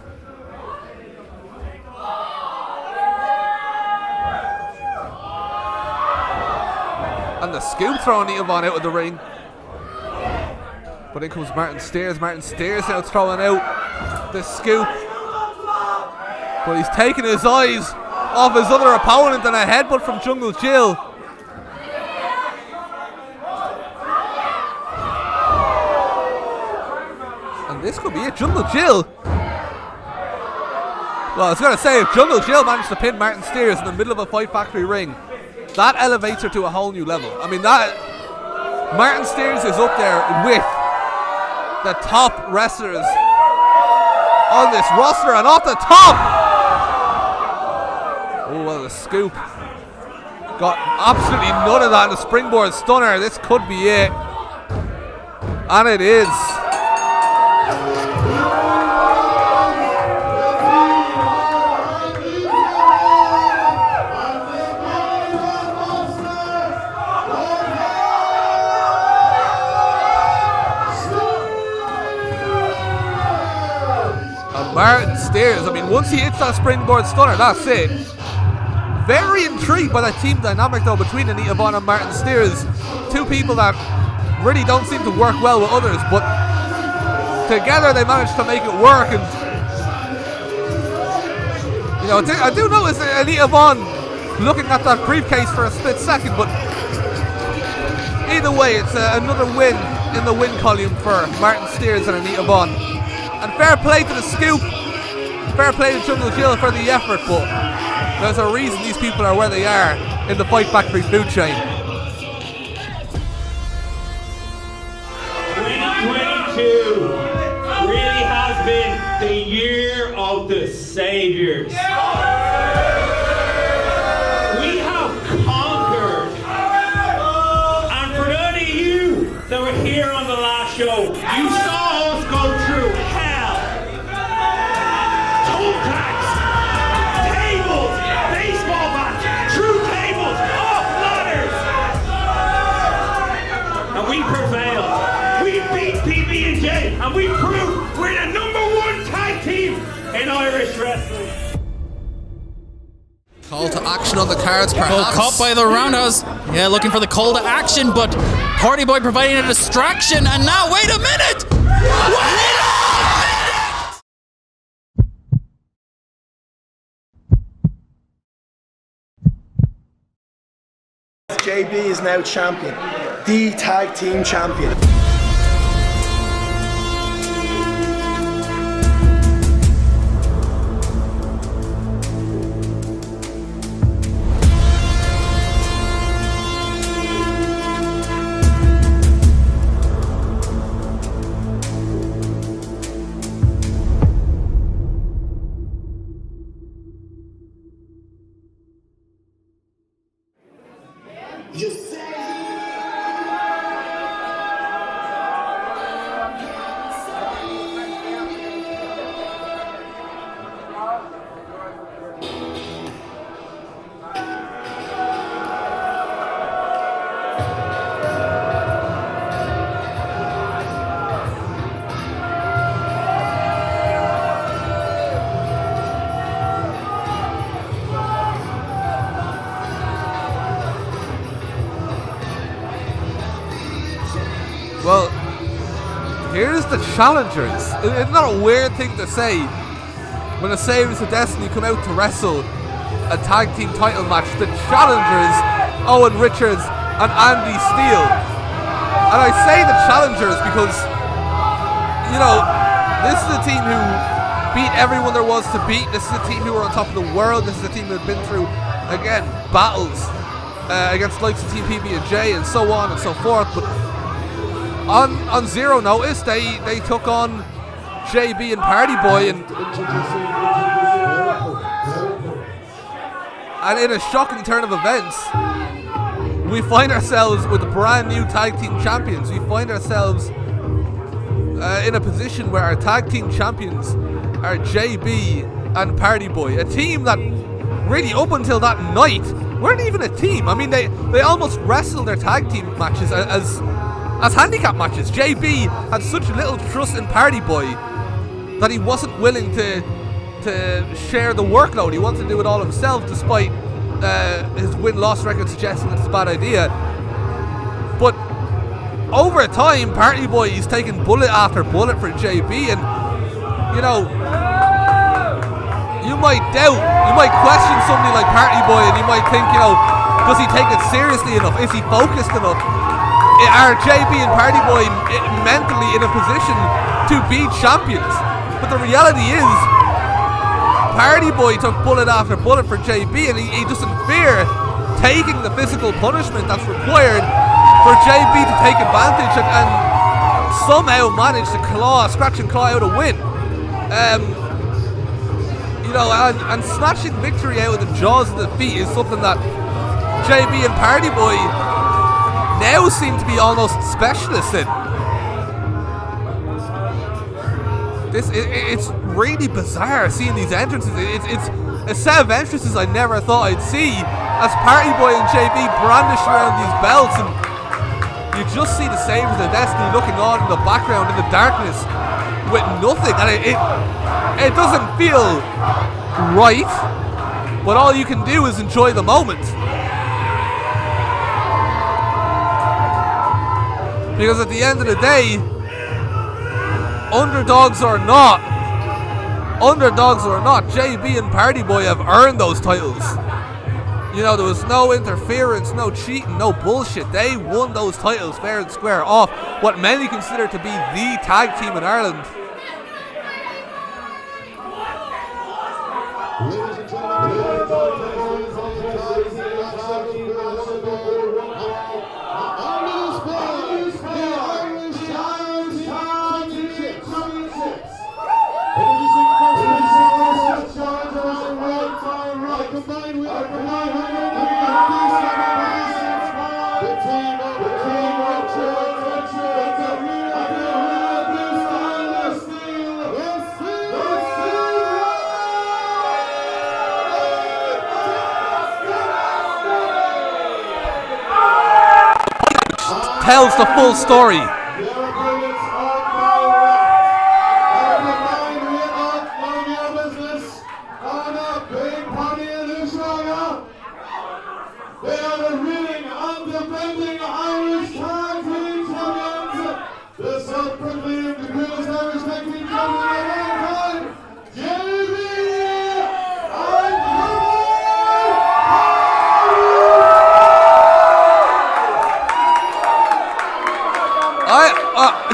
And the scoop throwing Anita Vaughn out of the ring. But in comes Martin Steers. Martin Steers now throwing out the scoop. But he's taking his eyes off his other opponent, and a headbutt from Jungle Jill. And this could be it. Jungle Jill. Well, I was going to say, if Jungle Jill managed to pin Martin Steers in the middle of a Fight Factory ring, that elevates her to a whole new level. I mean, that Martin Steers is up there with the top wrestlers on this roster, and off the top. Oh, well, the scoop got absolutely none of that in the springboard stunner. This could be it. And it is. And Martin Steers, I mean, once he hits that springboard stunner, that's it. Very intrigued by that team dynamic though between Anita Vaughn and Martin Steers. Two people that really don't seem to work well with others, but together they managed to make it work. And you know, I do notice Anita Vaughn looking at that briefcase for a split second, but either way, it's another win in the win column for Martin Steers and Anita Vaughn. And fair play to the scoop, fair play to Jungle Jill for the effort, but there's a reason these people are where they are in the Fight Factory food chain. 2022 really has been the year of the saviors. We have conquered. And for any of you that were here on the last show, you saw us go through hell, toe tags, tables, baseball bats, true tables, off ladders. And we prevailed. We beat PB&J, and we proved we're the #1 tag team in Irish wrestling. Call to action on the cards, perhaps. Oh, caught by the roundhouse. Yeah, looking for the call to action, but Party Boy providing a distraction, and now, wait a minute! Wait a minute! JB is now champion, the tag team champion. the challengers. It's not a weird thing to say when the Sabres of Destiny come out to wrestle a tag team title match. The challengers, Owen Richards and Andy Steele. And I say the challengers because, you know, this is a team who beat everyone there was to beat. This is a team who are on top of the world. This is a team who have been through, again, battles against likes of Team PB&J and so on and so forth. But on zero notice, they took on JB and Party Boy, and in a shocking turn of events, we find ourselves with brand new tag team champions. We find ourselves in a position where our tag team champions are JB and Party Boy, a team that really up until that night weren't even a team. I mean, they almost wrestled their tag team matches as handicap matches. JB had such little trust in Party Boy that he wasn't willing to share the workload. He wanted to do it all himself, despite his win-loss record suggesting it's a bad idea. But over time, Party Boy is taking bullet after bullet for JB, and you know, you might question somebody like Party Boy, and you might think, you know, does he take it seriously enough? Is he focused enough? Are JB and Party Boy mentally in a position to be champions? But the reality is, Party Boy took bullet after bullet for JB, and he doesn't fear taking the physical punishment that's required for JB to take advantage and somehow manage to scratch and claw out a win. You know, and snatching victory out of the jaws of defeat is something that JB and Party Boy now seem to be almost specialists in. It's really bizarre seeing these entrances. It's a set of entrances I never thought I'd see, as Party Boy and JB brandish around these belts, and you just see the Sabres of Destiny looking on in the background in the darkness with nothing, and it doesn't feel right, but all you can do is enjoy the moment. Because at the end of the day, underdogs or not, JB and Party Boy have earned those titles. You know, there was no interference, no cheating, no bullshit. They won those titles fair and square off what many consider to be the tag team in Ireland. Ladies and tells the full story.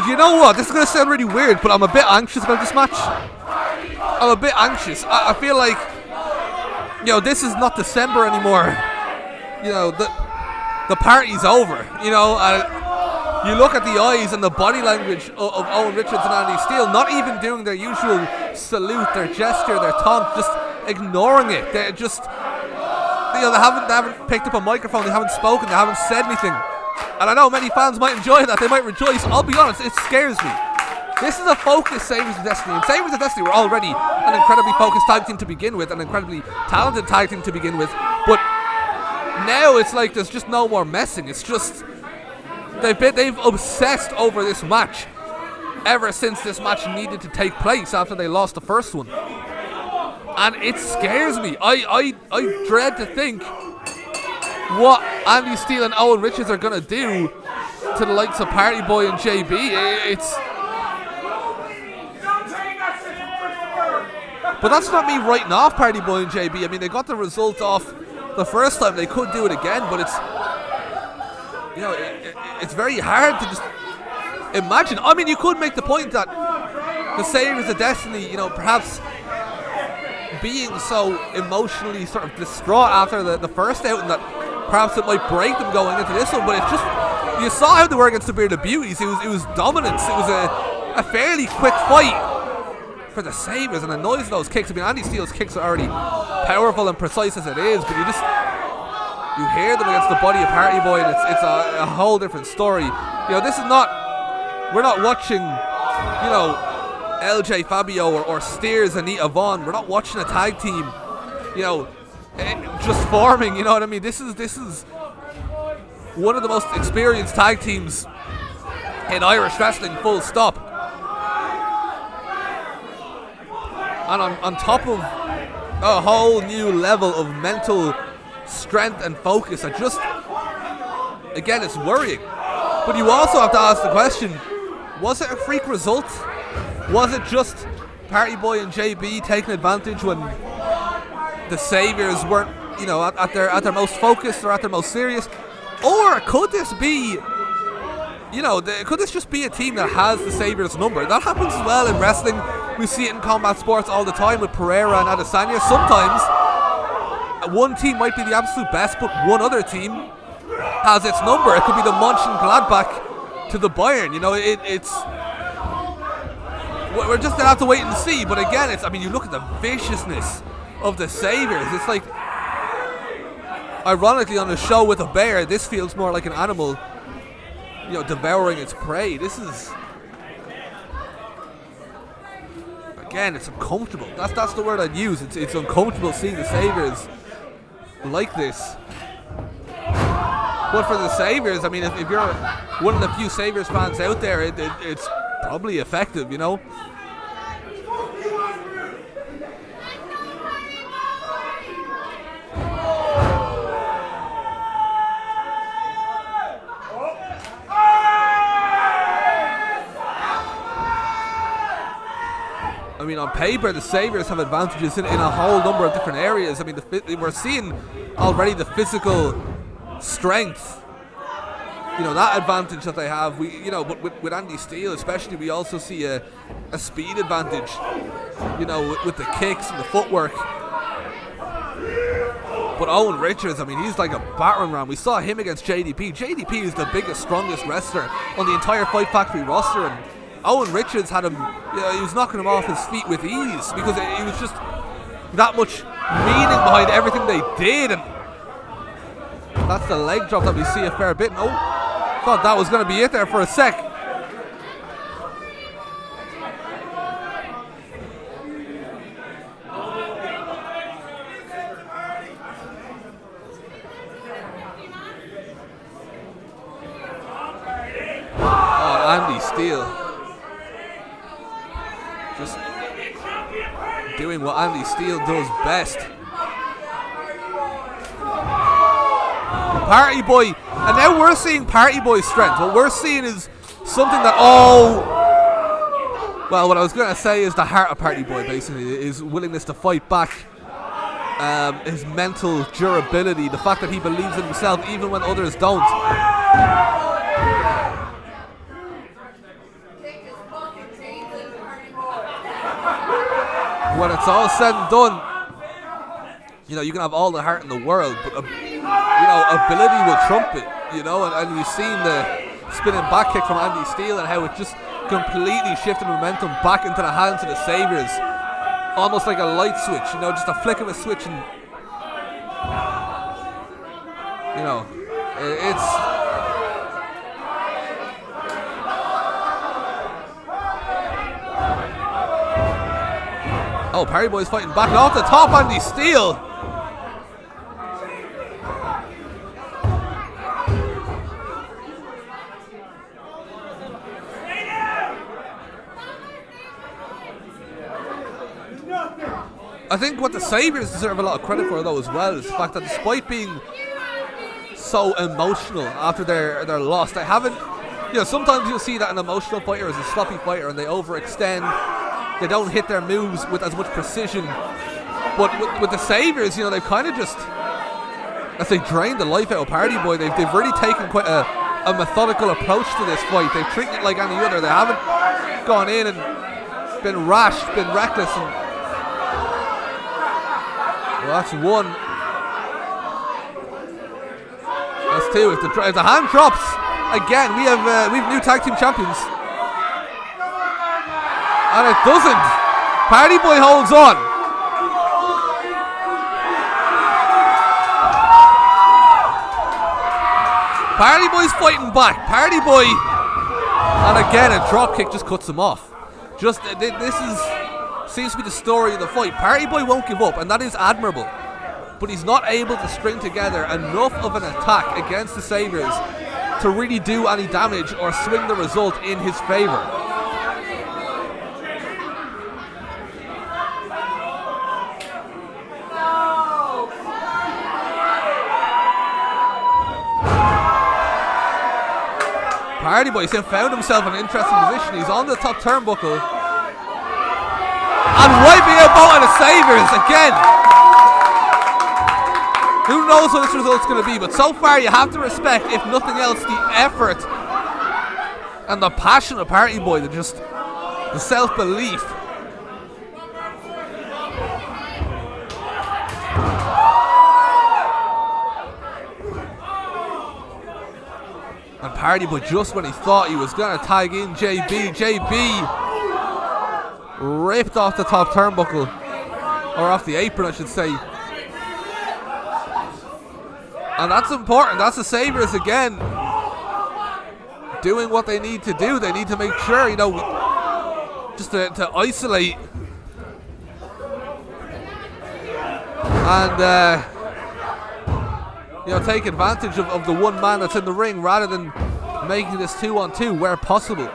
You know what? This is going to sound really weird, but I'm a bit anxious about this match. I'm a bit anxious. I feel like, you know, this is not December anymore. You know, the party's over. You know, you look at the eyes and the body language of Owen Richards and Andy Steele, not even doing their usual salute, their gesture, their taunt, just ignoring it. They're just, you know, they haven't picked up a microphone, they haven't spoken, they haven't said anything. And I know many fans might enjoy that, they might rejoice. I'll be honest, it scares me. This is a focused Sabres of Destiny, and Sabres of Destiny were already an incredibly focused tag team to begin with, an incredibly talented tag team to begin with, but now it's like there's just no more messing. It's just, they've obsessed over this match ever since this match needed to take place after they lost the first one. And it scares me. I dread to think what Andy Steele and Owen Richards are going to do to the likes of Party Boy and JB. But that's not me writing off Party Boy and JB. I mean, they got the result off the first time. They could do it again, but it's, you know, it's very hard to just imagine. I mean, you could make the point that the Saviors of Destiny, you know, perhaps being so emotionally sort of distraught after the first outing that perhaps it might break them going into this one. But it's just, you saw how they were against the Beauties. It was dominance. It was a fairly quick fight for the Saviors, and the noise of those kicks. I mean, Andy Steele's kicks are already powerful and precise as it is, but you hear them against the body of Party Boy, and it's a whole different story. You know, this is not, we're not watching, you know, LJ Fabio or Steers and Anita Vaughn. We're not watching a tag team, you know, just forming. You know what I mean? This is one of the most experienced tag teams in Irish wrestling, full stop. And on top of a whole new level of mental strength and focus, again, it's worrying. But you also have to ask the question, was it a freak result? Was it just Party Boy and JB taking advantage when the Saviors weren't, you know, at their most focused or at their most serious? Or could this be, you know, could this just be a team that has the Saviors number? That happens as well in wrestling. We see it in combat sports all the time with Pereira and Adesanya. Sometimes one team might be the absolute best, but one other team has its number. It could be the Mönchengladbach to the Bayern. You know, it's. We're just gonna have to wait and see. But again, I mean, you look at the viciousness of the Saviors. It's like, ironically, on a show with a bear, this feels more like an animal, you know, devouring its prey. This is, again, it's uncomfortable. That's the word I'd use. It's uncomfortable seeing the Saviors like this. But for the Saviors, I mean, if you're one of the few Saviors fans out there, it's probably effective, you know. I mean, on paper, the Saviors have advantages in a whole number of different areas. I mean, we're seeing already the physical strength, you know, that advantage that they have. But with Andy Steele especially, we also see a speed advantage, you know, with the kicks and the footwork. But Owen Richards, I mean, he's like a battering ram. We saw him against JDP. JDP is the biggest, strongest wrestler on the entire Fight Factory roster, and Owen Richards had him, you know, he was knocking him off his feet with ease because it was just that much meaning behind everything they did. And that's the leg drop that we see a fair bit. Oh, thought that was going to be it there for a sec. Oh, Andy Steele. Just doing what Andy Steele does best. Party Boy, and now we're seeing Party Boy's strength. What we're seeing is something that what I was going to say is the heart of Party Boy, basically, his willingness to fight back, his mental durability, the fact that he believes in himself even when others don't. When it's all said and done, you know, you can have all the heart in the world, but you know, ability will trump it. You know, and you've seen the spinning back kick from Andy Steele and how it just completely shifted momentum back into the hands of the Saviors, almost like a light switch. You know, just a flick of a switch, and you know, it's. Oh, Party Boy's fighting back and off the top, Andy Steele. I think what the Saviors deserve a lot of credit for, though, as well, is the fact that despite being so emotional after their loss, they haven't, you know, sometimes you'll see that an emotional fighter is a sloppy fighter and they overextend they don't hit their moves with as much precision. But with the Saviors, you know, they've kind of just, as they drain the life out of Party Boy, they've really taken quite a methodical approach to this fight. They've treated it like any other. They haven't gone in and been rash, been reckless. And, well, that's one. That's two. If the hand drops again, we have new tag team champions, and it doesn't. Party Boy holds on. Party Boy's fighting back. Party Boy, and again a drop kick just cuts him off. Seems to be the story of the fight. Party Boy won't give up, and that is admirable. But he's not able to string together enough of an attack against the Saviors to really do any damage or swing the result in his favor. Party Boy found himself in an interesting position. He's on the top turnbuckle and wiping out both of the Saviors again. Who knows what this result's going to be, but so far you have to respect, if nothing else, the effort and the passion of Party Boy, the self-belief. And Party Boy, just when he thought he was going to tag in JB ripped off the top turnbuckle, or off the apron I should say. And that's important. That's the Saviors again doing what they need to do. They need to make sure, you know, just to isolate and you know, take advantage of the one man that's in the ring rather than making this 2-on-2 where possible.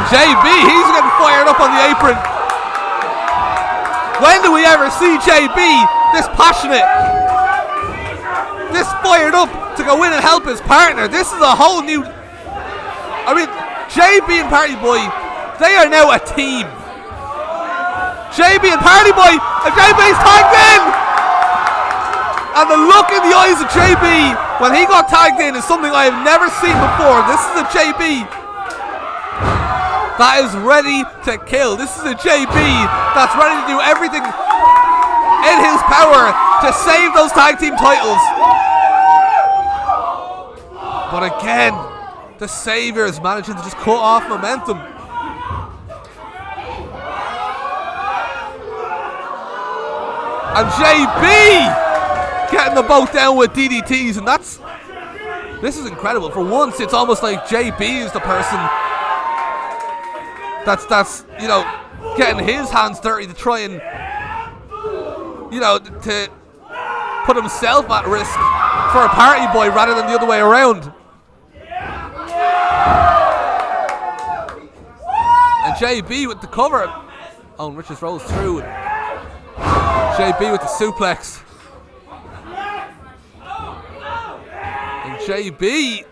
JB, he's getting fired up on the apron. When do we ever see JB this passionate, this fired up to go in and help his partner? This is a whole new, I mean, JB and Party Boy, they are now a team. JB and Party Boy, and JB's tagged in. And the look in the eyes of JB when he got tagged in is something I have never seen before. This is a JB that is ready to kill. This is a JB that's ready to do everything in his power to save those tag team titles. But again, the Saviors managing to just cut off momentum. And JB getting the boat down with DDTs, and this is incredible. For once, it's almost like JB is the person that's you know, getting his hands dirty to try and, you know, to put himself at risk for a Party Boy rather than the other way around. And JB with the cover. Oh, and Richards rolls through. JB with the suplex. And JB,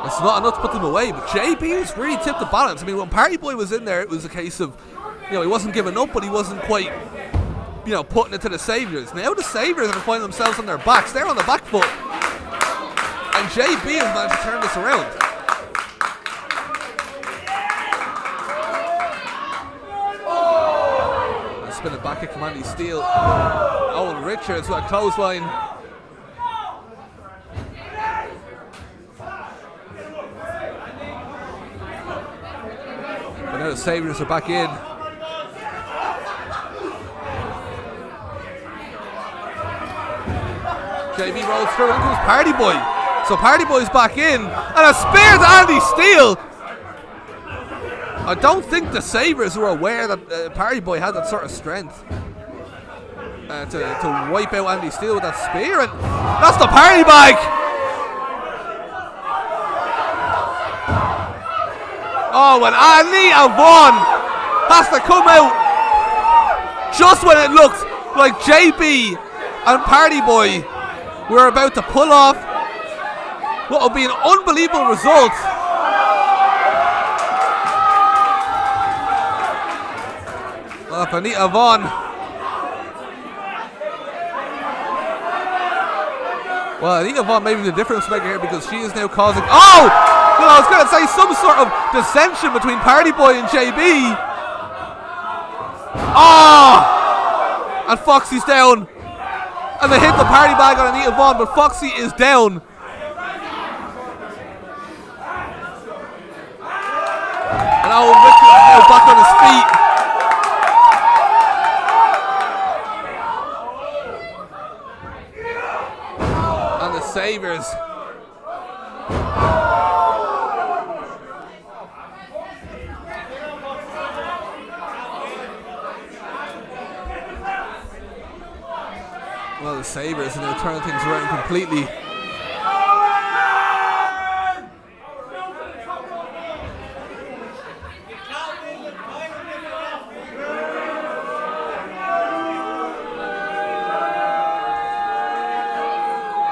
it's not enough to put them away, but JB has really tipped the balance. I mean, when Party Boy was in there, it was a case of, you know, he wasn't giving up, but he wasn't quite, you know, putting it to the Saviors. Now the Saviors are finding themselves on their backs. They're on the back foot. And JB has managed to turn this around. And spin it back at Commanding Steel. Oh, and Richards with a clothesline. But now the Saviors are back in. JB rolls through, and comes Party Boy. So Party Boy's back in, and a spear to Andy Steele. I don't think the Sabres were aware that Party Boy had that sort of strength to wipe out Andy Steele with that spear, and that's the Party Bag. Oh, and Anita Vaughn has to come out just when it looked like JB and Party Boy were about to pull off what will be an unbelievable result. Well, for Anita Vaughn. Well, Anita Vaughn may be the difference maker here because she is now causing... Oh! Well, I was going to say some sort of dissension between Party Boy and JB. Oh! And Foxy's down. And they hit the Party Bag on Anita Vaughn, but Foxy is down. And Owen Richard is now back on his feet. And the Sabres. Well, the Sabres are now turning things around completely.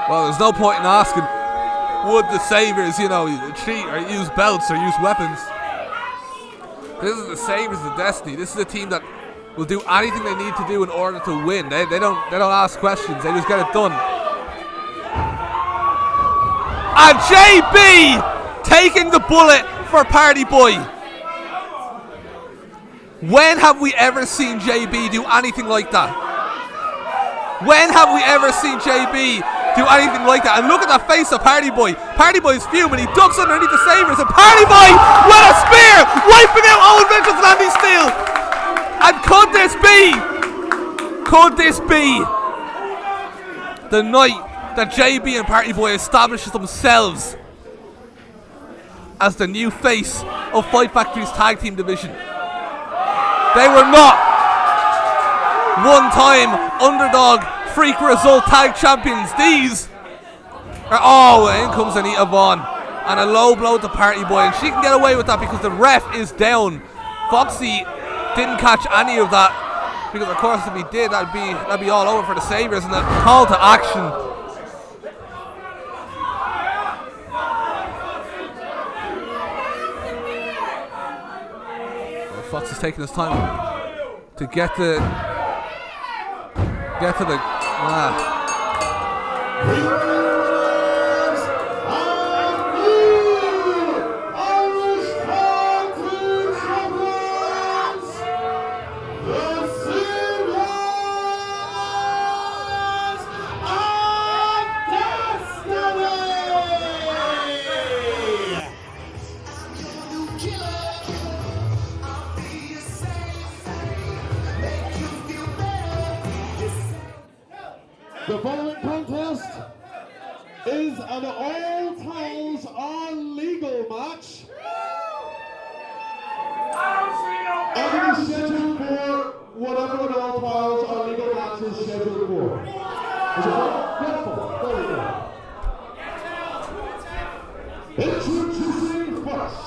Well, there's no point in asking, would the Sabres, cheat or use belts or use weapons? This is the Sabres of Destiny. This is a team that will do anything they need to do in order to win. They don't ask questions. They just get it done. And JB taking the bullet for Party Boy. When have we ever seen JB do anything like that? When have we ever seen JB do anything like that? And look at the face of Party Boy. Party Boy's fuming. He ducks underneath the Sabres. And Party Boy with a spear, wiping out Owen Richards and Andy Steele. And could this be the night that JB and Party Boy establishes themselves as the new face of Fight Factory's tag team division? They were not one-time underdog freak result tag champions. These are, in comes Anita Vaughn and a low blow to Party Boy, and she can get away with that because the ref is down. Foxy didn't catch any of that because, of course, if he did, that'd be all over for the Sabres. And the call to action. Well, Fox is taking his time to get to the. The following contest is an all towels on legal match. And it is scheduled for whatever an all towels on legal match is scheduled for. Is it beautiful? There we go. Introducing first.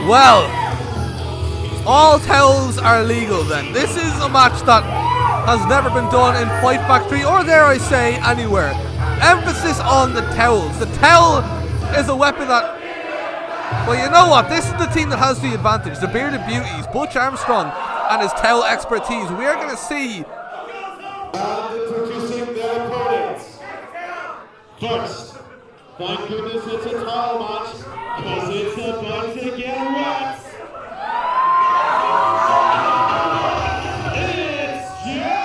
Well, all towels are legal then. This is a match that has never been done in Fight Factory, or dare I say, anywhere. Emphasis on the towels. The towel is a weapon that, well, you know what? This is the team that has the advantage. The Bearded Beauties, Butch Armstrong and his towel expertise. We are going to see First, thank goodness it's a tall match, because it's about to get wet. It's Joe!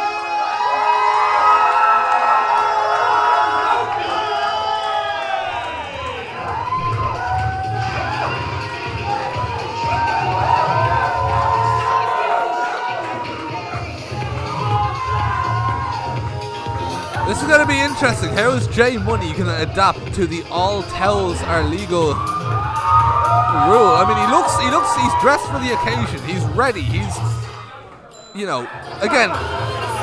This is going to be interesting. How is J Money going to adapt to the all towels are legal rule? I mean, he's dressed for the occasion. He's ready. He's, again,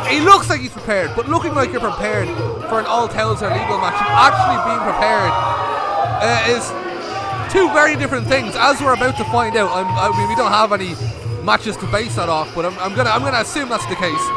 he looks like he's prepared, but looking like you're prepared for an all towels are legal match and actually being prepared is two very different things. As we're about to find out, I mean, we don't have any matches to base that off, but I'm gonna assume that's the case.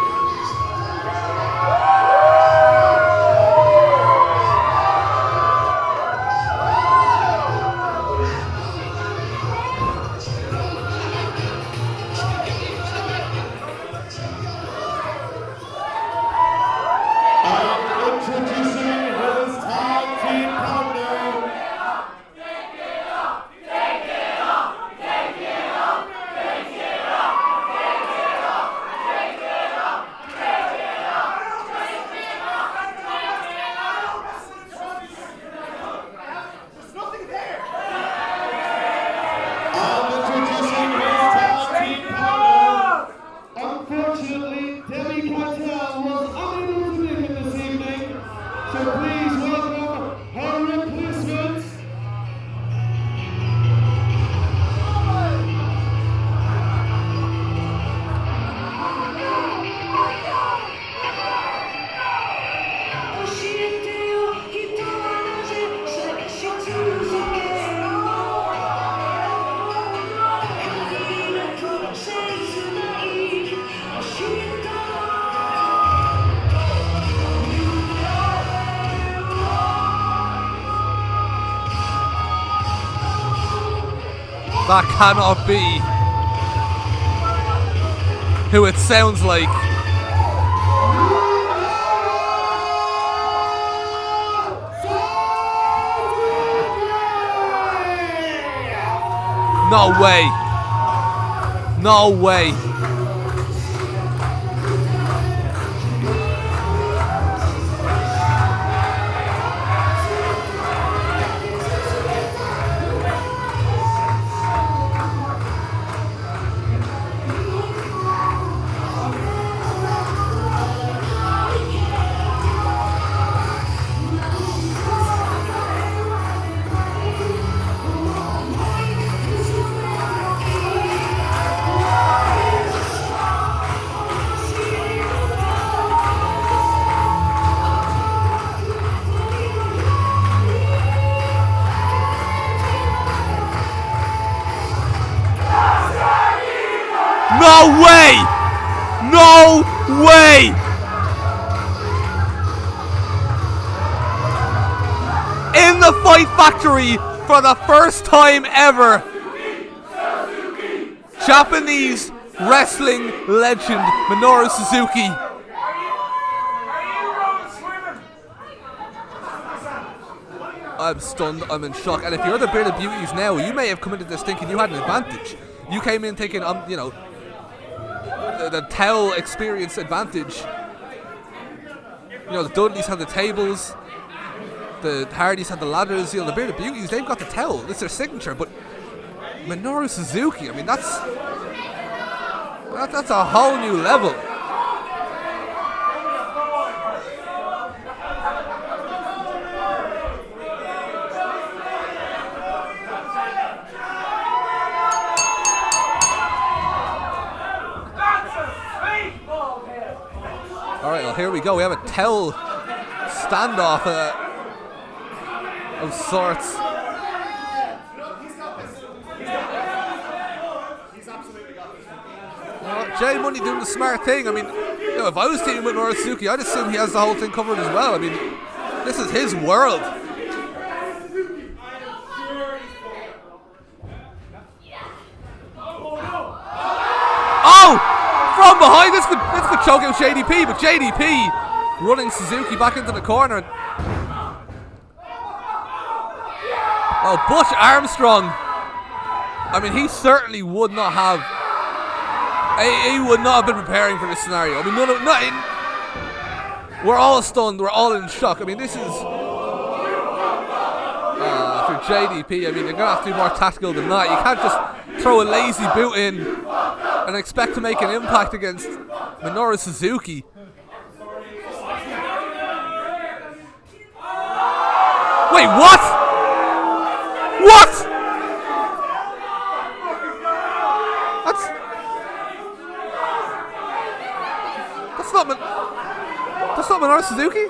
That cannot be who it sounds like. No way. No way. No way! No way! In the Fight Factory for the first time ever, Japanese wrestling legend Minoru Suzuki. I'm stunned, I'm in shock, and if you're the Bearded Beauties now, you may have come into this thinking you had an advantage. You came in thinking, the towel experience advantage. The Dudleys had the tables, the Hardys had the ladders, the Bearded Beauties, they've got the towel, it's their signature, but Minoru Suzuki, I mean, that's a whole new level. Alright, well here we go. We have a towel standoff of sorts. Well, J Money doing the smart thing. I mean, if I was teaming with Minoru Suzuki, I'd assume he has the whole thing covered as well. I mean, this is his world. Oh! From behind, this could choke out JDP, but JDP running Suzuki back into the corner. Oh, Butch Armstrong. I mean, he certainly would not have. He would not have been preparing for this scenario. I mean, we're all stunned. We're all in shock. I mean, this is for JDP. I mean, they're gonna have to be more tactical than that. You can't just throw a lazy boot in and expect to make an impact against Minoru Suzuki. Wait, what? What? That's not Minoru Suzuki?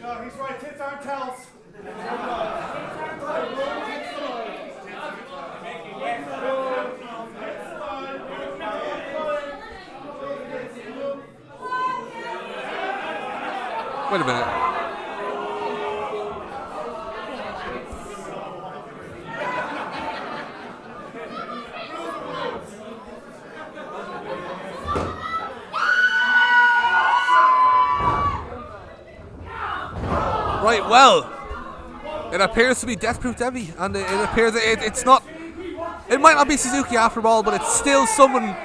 No, he's right. Tits aren't tells. Wait a minute. Right, well, it appears to be Death Proof Debbie, and it appears it's not. It might not be Suzuki after all, but it's still someone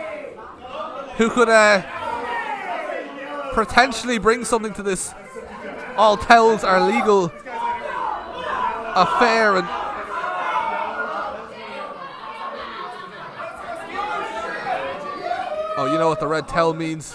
who could potentially bring something to this. All tells are legal affair, and oh, you know what the red towel means.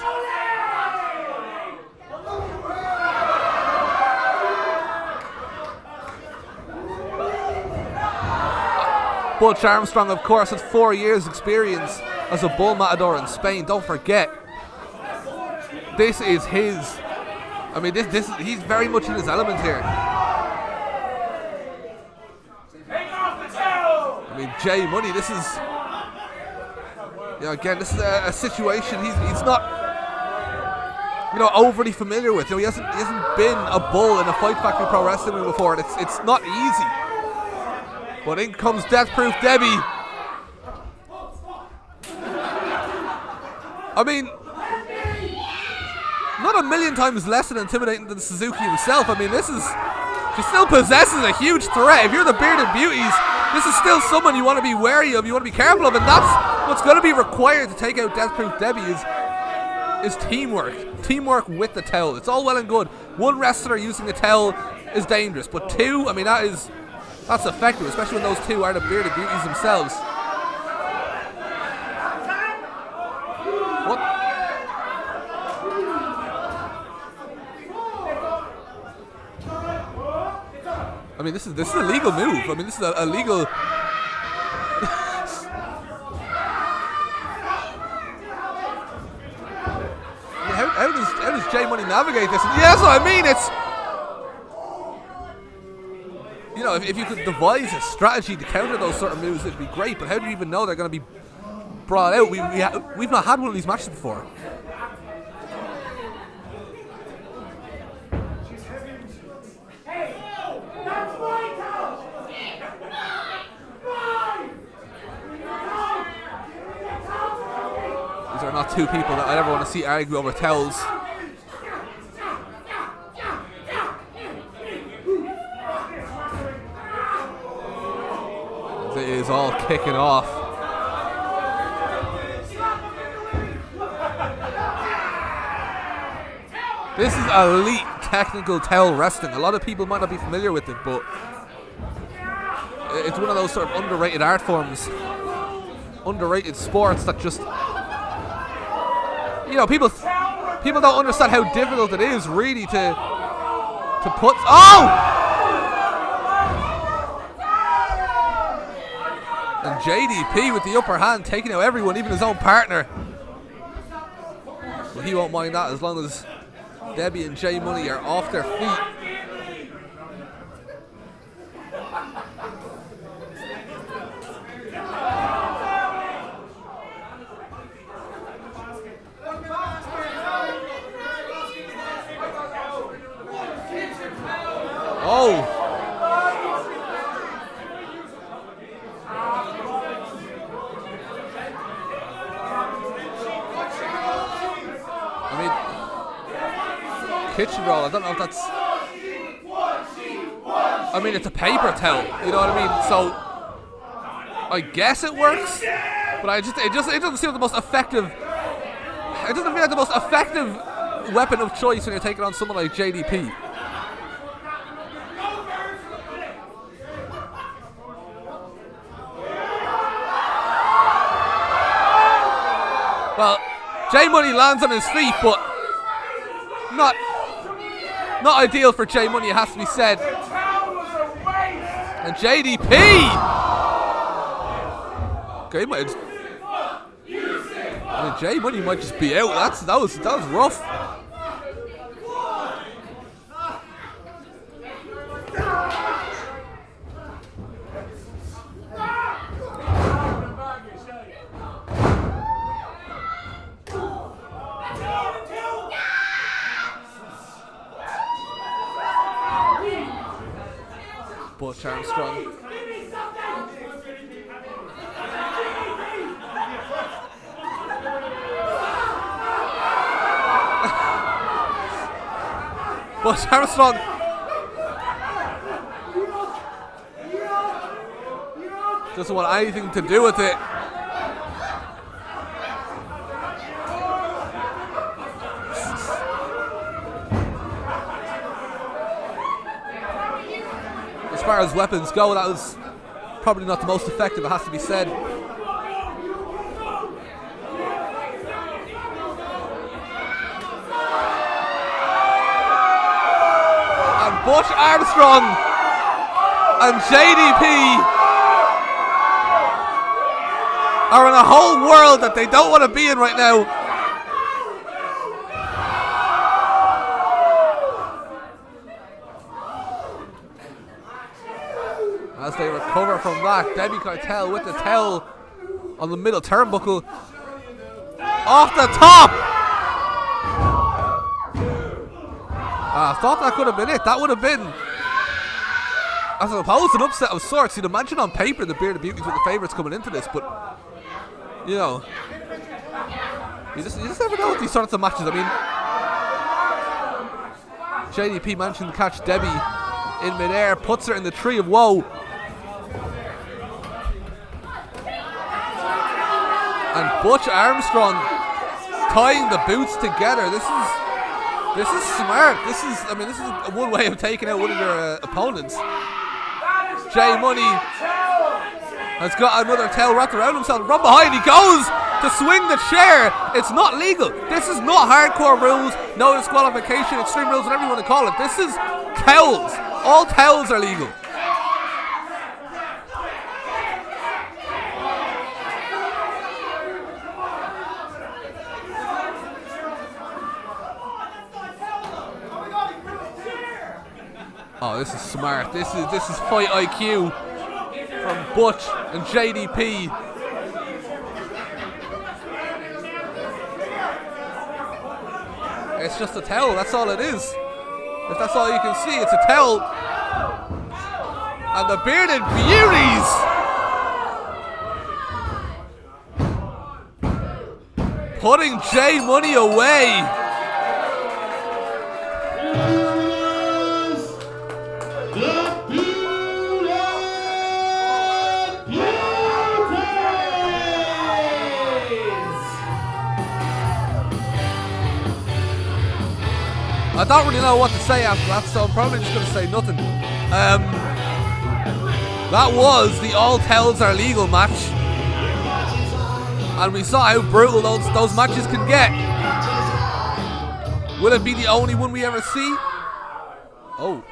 Butch Armstrong, of course, has 4 years experience as a bull matador in Spain. Don't forget, this is his. I mean, he's very much in his element here. I mean, Jay Money, this is, again, this is a situation he's not, overly familiar with. He hasn't been a bull in a Fight Factory Pro Wrestling before, and it's not easy. But in comes Death Proof Debbie. I mean, not a million times less intimidating than Suzuki himself. I mean, she still possesses a huge threat. If you're the Bearded Beauties, this is still someone you want to be wary of, you want to be careful of, and that's what's going to be required to take out Death Proof Debbie is teamwork. Teamwork with the towel. It's all well and good. One wrestler using the towel is dangerous, but two, I mean, that's effective, especially when those two are the Bearded Beauties themselves. What? I mean, this is a legal move. I mean, this is a legal. How does Jay Money navigate this? Yeah, that's what I mean. It's, if you could devise a strategy to counter those sort of moves, it'd be great. But how do you even know they're going to be brought out? We've not had one of these matches before. These are not two people that I'd ever want to see argue over towels. It is all kicking off. This is elite technical towel wrestling. A lot of people might not be familiar with it, but it's one of those sort of underrated art forms, underrated sports that just, people don't understand how difficult it is really to put. Oh! And JDP with the upper hand, taking out everyone, even his own partner. But he won't mind that as long as Debbie and Jay Money are off their feet. Oh! protection roll. I don't know if that's. I mean, it's a paper towel. You know what I mean? So I guess it works, but it doesn't seem like the most effective. It doesn't feel like the most effective weapon of choice when you're taking on someone like JDP. Well, J Money lands on his feet, but not ideal for J Money, it has to be said. And JDP! Okay, J Money might just be out. That was rough. Butch Armstrong. Butch Armstrong. Doesn't want anything to do with it. As far as weapons go, that was probably not the most effective, it has to be said. And Butch Armstrong and JDP are in a whole world that they don't want to be in right now. As they recover from that, Debbie Cartel with the towel on the middle turnbuckle. Off the top! I thought that could have been it. That would have been, I suppose, an upset of sorts. You'd imagine on paper the Bearded Beauties were the favourites coming into this, but, you know, you just never know with these sorts of matches. I mean, JDP managing to catch Debbie in midair, puts her in the tree of woe. And Butch Armstrong tying the boots together. This is smart. This is one way of taking out one of your opponents. J Money has got another tail wrapped around himself. From behind, he goes to swing the chair. It's not legal. This is not hardcore rules, no disqualification, extreme rules, whatever you want to call it. This is towels. All towels are legal. Oh, this is smart. This is fight IQ from Butch and JDP. It's just a towel, that's all it is. If that's all you can see, it's a towel. And the Bearded Beauties putting J Money away. I don't really know what to say after that, so I'm probably just going to say nothing. That was the all towels are legal match, and we saw how brutal those matches can get. Will it be the only one we ever see? Oh.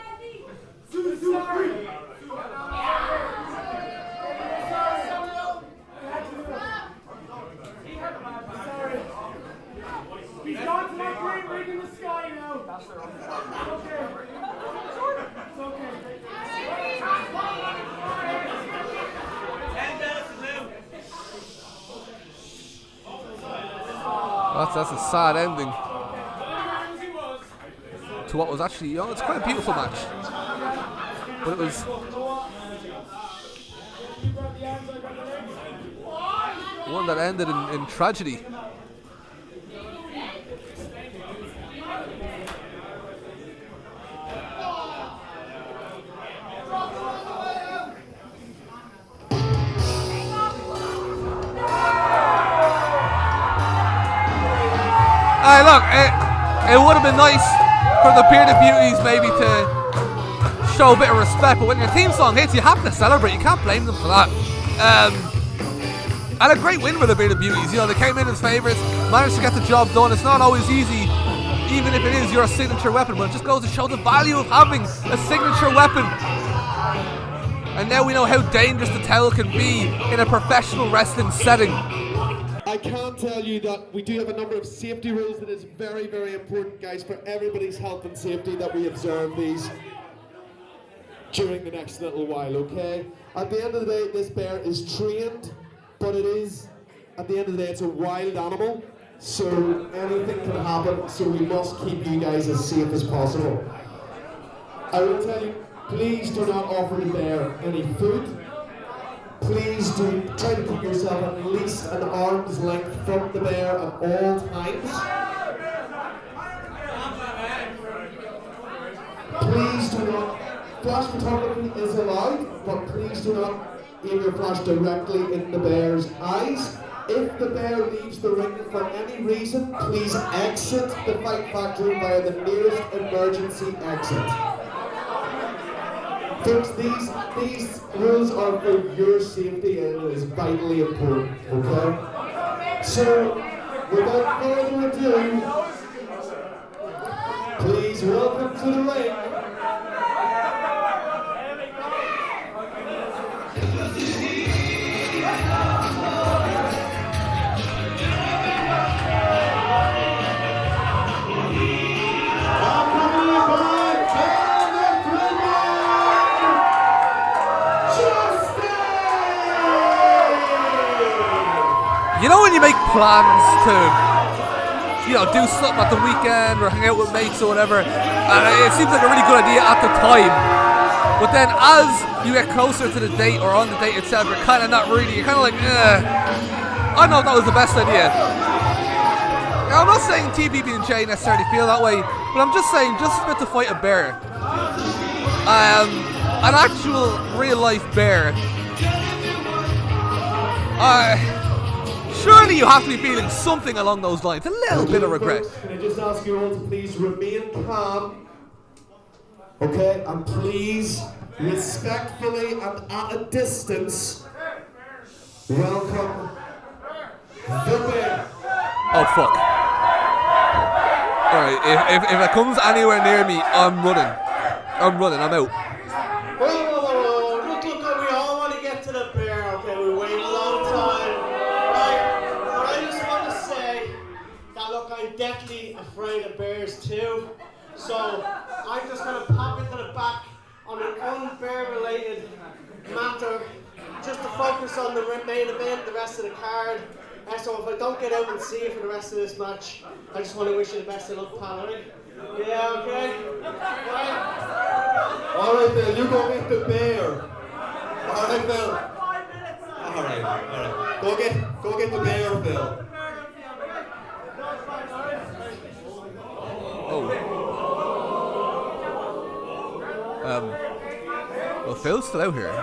That's a sad ending to what was actually, it's quite a beautiful match, but it was one that ended in tragedy. Look, it would have been nice for the Bearded Beauties maybe to show a bit of respect, but when your theme song hits, you have to celebrate. You can't blame them for that. And a great win for the Bearded Beauties. You know, they came in as favourites, managed to get the job done. It's not always easy, even if it is your signature weapon, but it just goes to show the value of having a signature weapon. And now we know how dangerous the towel can be in a professional wrestling setting. I can tell you that we do have a number of safety rules that is very, very important, guys, for everybody's health and safety, that we observe these during the next little while, okay? At the end of the day, this bear is trained, but it is, at the end of the day, it's a wild animal, so anything can happen, so we must keep you guys as safe as possible. I will tell you, please do not offer the bear any food. Please do try to keep yourself at least an arm's length from the bear at all times. Please do not, flash photography is allowed, but please do not aim your flash directly in the bear's eyes. If the bear leaves the ring for any reason, please exit the Fight Factory via the nearest emergency exit. Folks, these rules are for your safety and it is vitally important, okay? So, without further ado, please welcome to the ring, You know when you make plans to, you know, do something at the weekend or hang out with mates or whatever, and it seems like a really good idea at the time, but then as you get closer to the date or on the date itself, you're kind of not really, you're kind of like, I don't know if that was the best idea. Now, I'm not saying TPP and Jay necessarily feel that way, but I'm just saying, just about to fight a bear, an actual real life bear, surely you have to be feeling something along those lines, a little bit of regret. Can I just ask you all to please remain calm, okay, and please respectfully and at a distance welcome the bear. Oh fuck. Alright, if it comes anywhere near me, I'm running, I'm out. Whoa, look, we all want to get to the bear, okay, we wait a long time. Right, but I just want to say that, look, I'm definitely afraid of bears too. So, I'm just going to pop into the back on an unbear related matter, just to focus on the main event, the rest of the card. So if I don't get out and see you for the rest of this match, I just want to wish you the best of luck, pal, alright? Yeah, okay? Right? Alright Phil, you go get the bear. Alright Phil. Alright. Go get the bear, Phil. Well, Phil's still out here.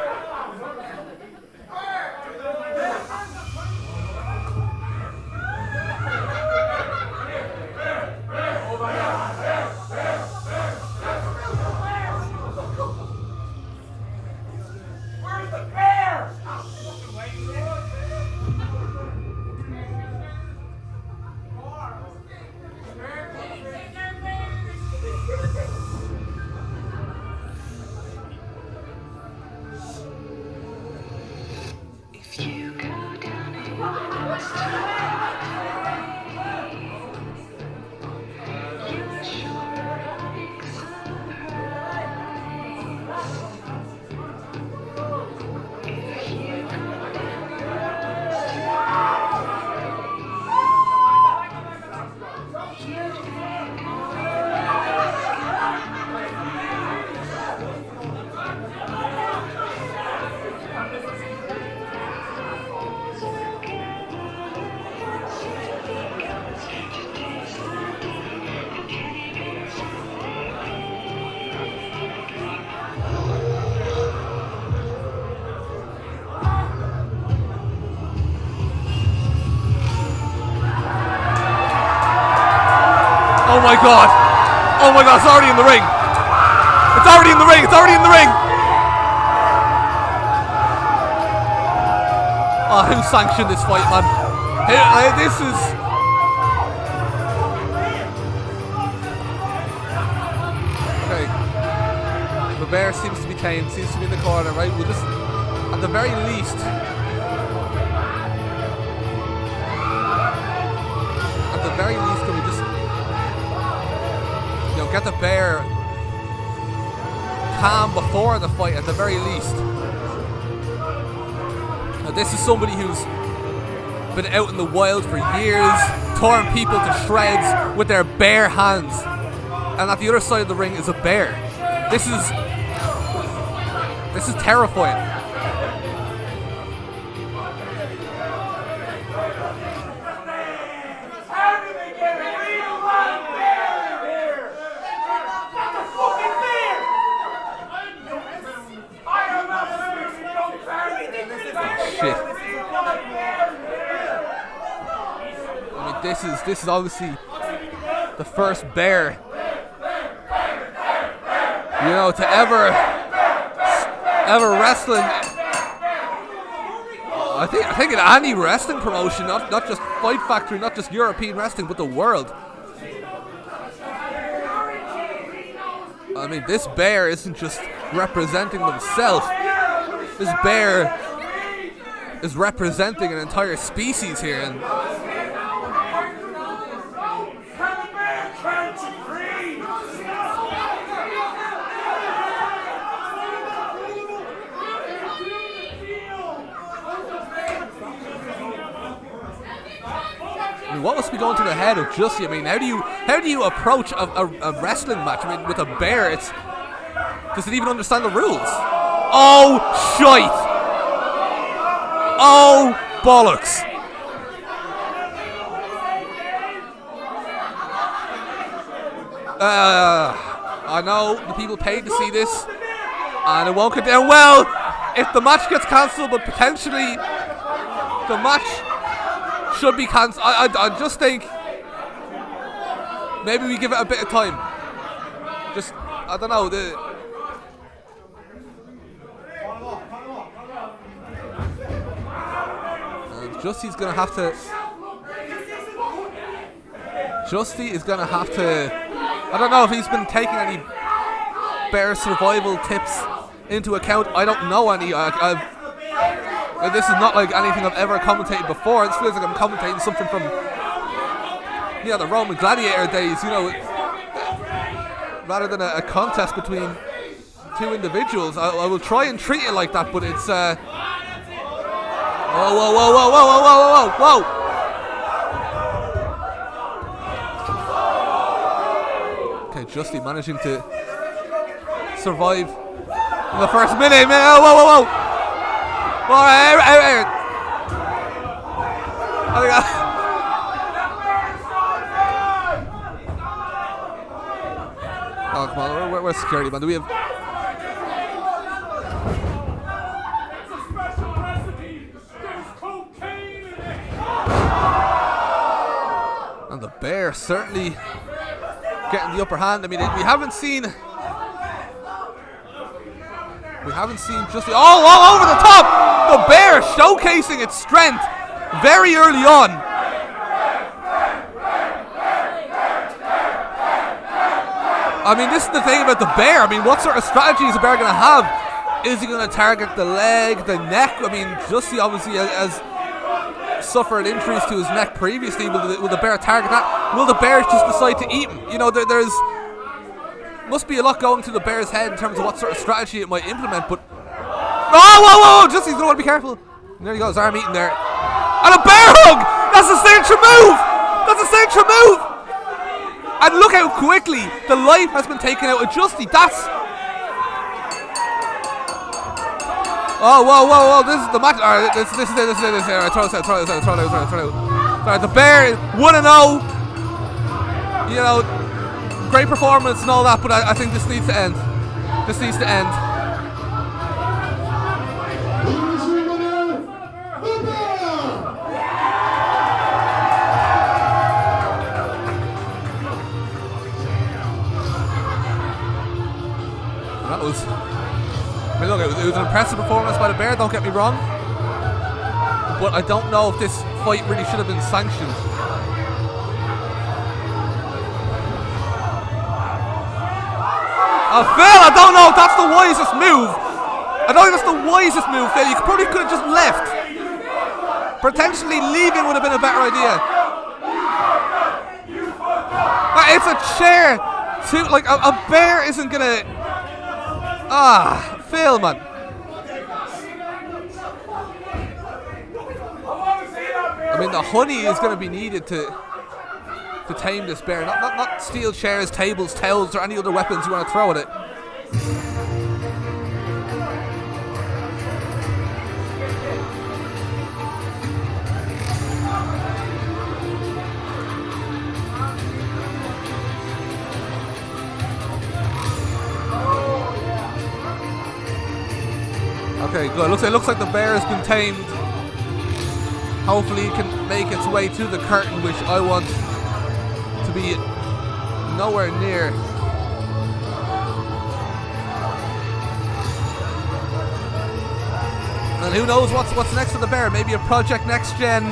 my god. Oh my god, it's already in the ring. It's already in the ring. It's already in the ring. Oh, who sanctioned this fight, man? This is... Okay. The bear seems to be tamed, seems to be in the corner, right? We'll just, at the very least... At the very least, can we just... You know, get the bear calm before the fight, at the very least. Now, this is somebody who's been out in the wild for years, torn people to shreds with their bare hands. And at the other side of the ring is a bear. This is terrifying. Shit. I mean, this is obviously the first bear, you know, to ever wrestling. I think in any wrestling promotion, not just Fight Factory, not just European wrestling, but the world. I mean, this bear isn't just representing themselves. This bear is representing an entire species here, and I mean, what must be going through the head of Justy? I mean, how do you approach a wrestling match? I mean, with a bear, does it even understand the rules? Oh shite! Oh bollocks! I know the people paid to see this, and it won't get down well if the match gets cancelled, but potentially the match should be cancelled. I just think maybe we give it a bit of time. Just, I don't know, Justy's gonna have to. Justy is gonna have to. I don't know if he's been taking any bear survival tips into account. I don't know any. This is not like anything I've ever commentated before. This feels like I'm commentating something from, you know, the Roman gladiator days. You know, rather than a contest between two individuals. I will try and treat it like that, but it's. Whoa, whoa, whoa, whoa, whoa, whoa, whoa, whoa, whoa! Okay, Justy managing to survive in the first minute. Whoa, whoa, whoa, whoa! Oh, come on, where's security, man? Do we have... And the bear certainly getting the upper hand. I mean, we haven't seen just all over the top. The bear showcasing its strength very early on. I mean, this is the thing about the bear. I mean, what sort of strategy is the bear going to have? Is he going to target the leg, the neck? I mean, Justy obviously has suffered injuries to his neck previously. Will the bear target that? Will the bear just decide to eat him? You know, there's must be a lot going through the bear's head in terms of what sort of strategy it might implement. But whoa! Justy's gonna want to be careful. And there he goes, arm eating there, and a bear hug. That's a signature move. And look how quickly the life has been taken out of Justy. That's... Whoa. This is the match. Alright, this is it. Alright, throw this out. Alright, the bear 1-0. You know, great performance and all that, but I think this needs to end. I mean, look, it was an impressive performance by the bear, don't get me wrong. But I don't know if this fight really should have been sanctioned. Phil, I don't know if that's the wisest move. I don't think that's the wisest move, Phil. You probably could have just left. Potentially leaving would have been a better idea. It's a chair. Like a bear isn't gonna. Phil, man. I mean, the honey is going to be needed to tame this bear. Not steel chairs, tables, towels, or any other weapons you want to throw at it. Okay, good. It looks like the bear has been tamed. Hopefully it can make its way to the curtain, which I want to be nowhere near. And who knows what's next for the bear? Maybe a Project Next Gen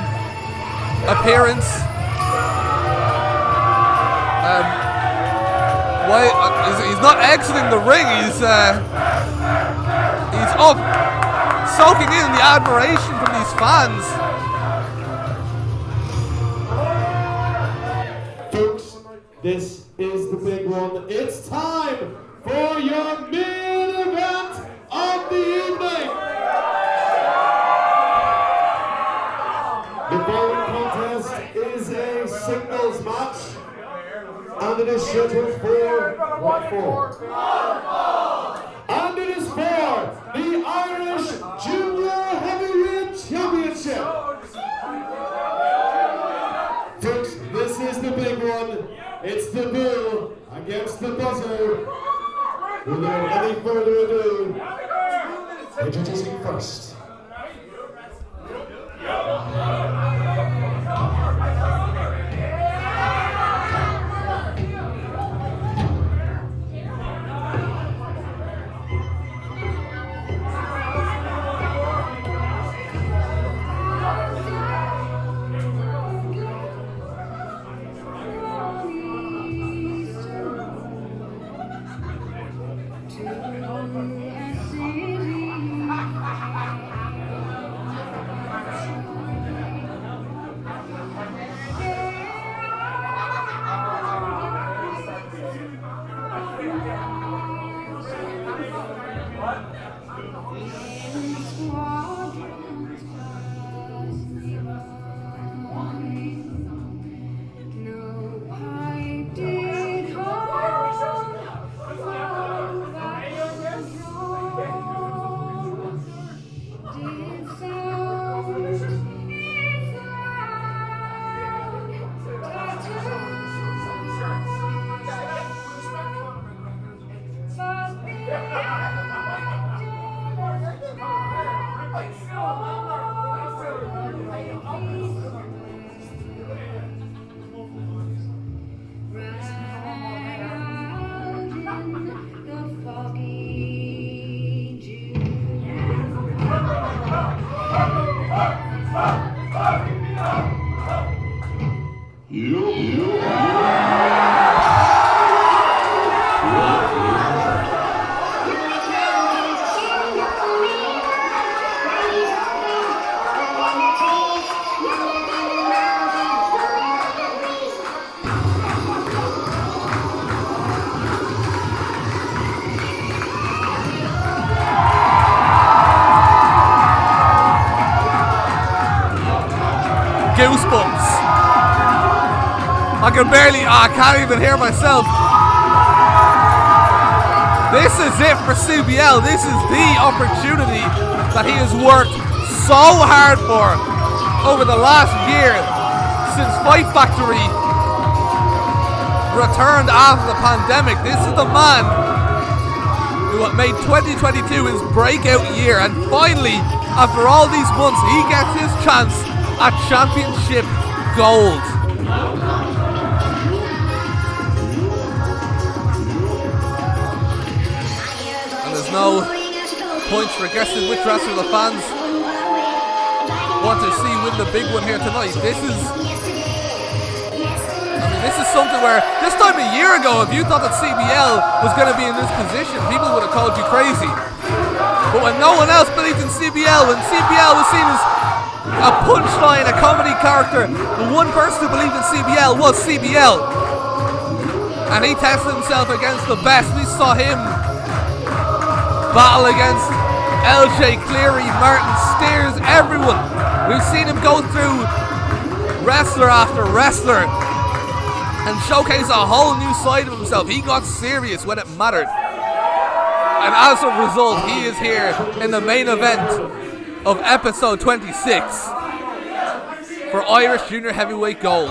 appearance. He's not exiting the ring. He's up, soaking in the admiration from these fans. Folks, this is the big one. It's time for your main event of the evening. The following contest is a singles match, and it is scheduled for what for? And it is for the Irish Junior Heavyweight Championship. Folks, this is the big one. It's the bull against the buzzer. Without any further ado, introducing first. Goosebumps. I can't even hear myself. This is it for CBL. This is the opportunity that he has worked so hard for over the last year since Fight Factory returned after the pandemic. This is the man who made 2022 his breakout year, and finally, after all these months, he gets his chance at championship gold. And there's no points for guessing which wrestler the fans want to see win the big one here tonight. This is something where this time a year ago, if you thought that CBL was going to be in this position, people would have called you crazy. But when no one else believed in CBL, when CBL was seen as a punchline, a comedy character, the one person who believed in CBL was CBL. And he tested himself against the best. We saw him battle against LJ Cleary, Martin Steers, everyone. We've seen him go through wrestler after wrestler and showcase a whole new side of himself. He got serious when it mattered. And as a result, he is here in the main event of episode 26 for Irish Junior Heavyweight Gold.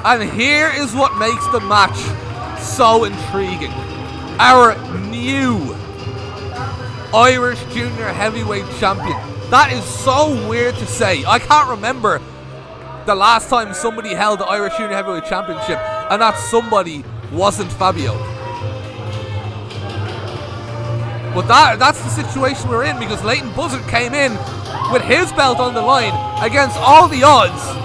And here is what makes the match so intriguing. Our new Irish Junior Heavyweight Champion. That is so weird to say. I can't remember the last time somebody held the Irish Junior Heavyweight Championship and that somebody wasn't Fabio. But that's the situation we're in, because Leighton Buzzard came in with his belt on the line against all the odds.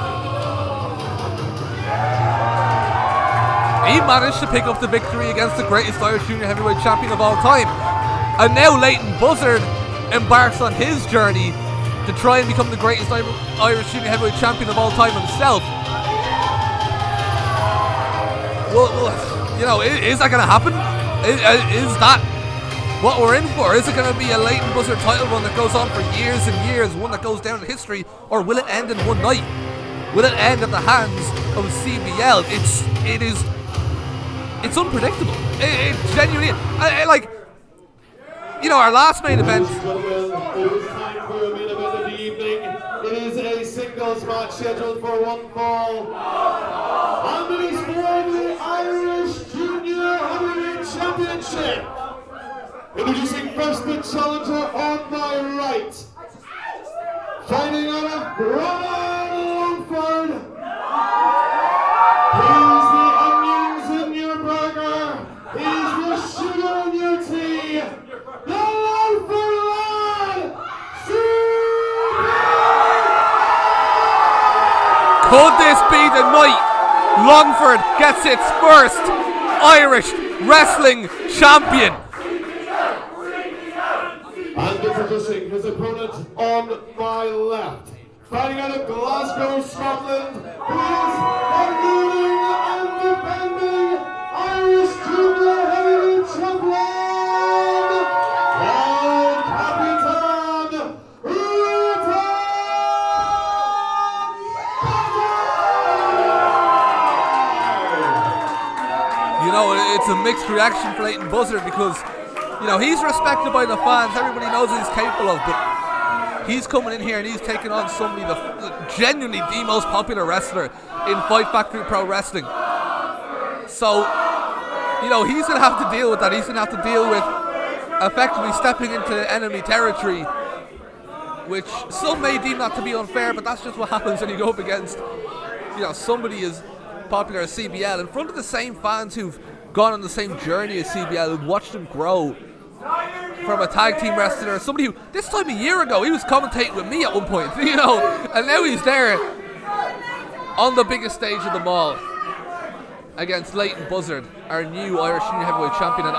He managed to pick up the victory against the greatest Irish Junior Heavyweight Champion of all time. And now Leighton Buzzard embarks on his journey to try and become the greatest Irish Junior Heavyweight Champion of all time himself. Well, you know, is that going to happen? Is that what we're in for? Is it going to be a Leighton Buzzard title run that goes on for years and years, one that goes down in history, or will it end in one night? Will it end at the hands of CBL? It's unpredictable. It genuinely, like, you know, our last main event. It is time for a main event of the evening. It is a singles match scheduled for one fall. And it is for the Irish Junior Heavyweight Championship. Introducing first the challenger on my right. Fighting out of Longford. He's the onions in your burger. He's the sugar in your tea. The Longford lad. Could this be the night Longford gets its first Irish wrestling champion? And introducing his opponent on my left. Fighting out of Glasgow, Scotland, who is the ruling and defending Irish Junior Heavyweight Champion, El Capitan You know, it's a mixed reaction for Leighton Buzzard because, you know, he's respected by the fans. Everybody knows what he's capable of, but he's coming in here and he's taking on somebody, genuinely the most popular wrestler in Fight Factory Pro Wrestling. So, you know, he's going to have to deal with that. He's going to have to deal with effectively stepping into enemy territory, which some may deem that to be unfair, but that's just what happens when you go up against, you know, somebody as popular as CBL in front of the same fans who've gone on the same journey as CBL, who've watched him grow from a tag team wrestler, somebody who this time a year ago he was commentating with me at one point, you know, and now he's there on the biggest stage of them all against Leighton Buzzard, our new Irish Junior Heavyweight Champion. And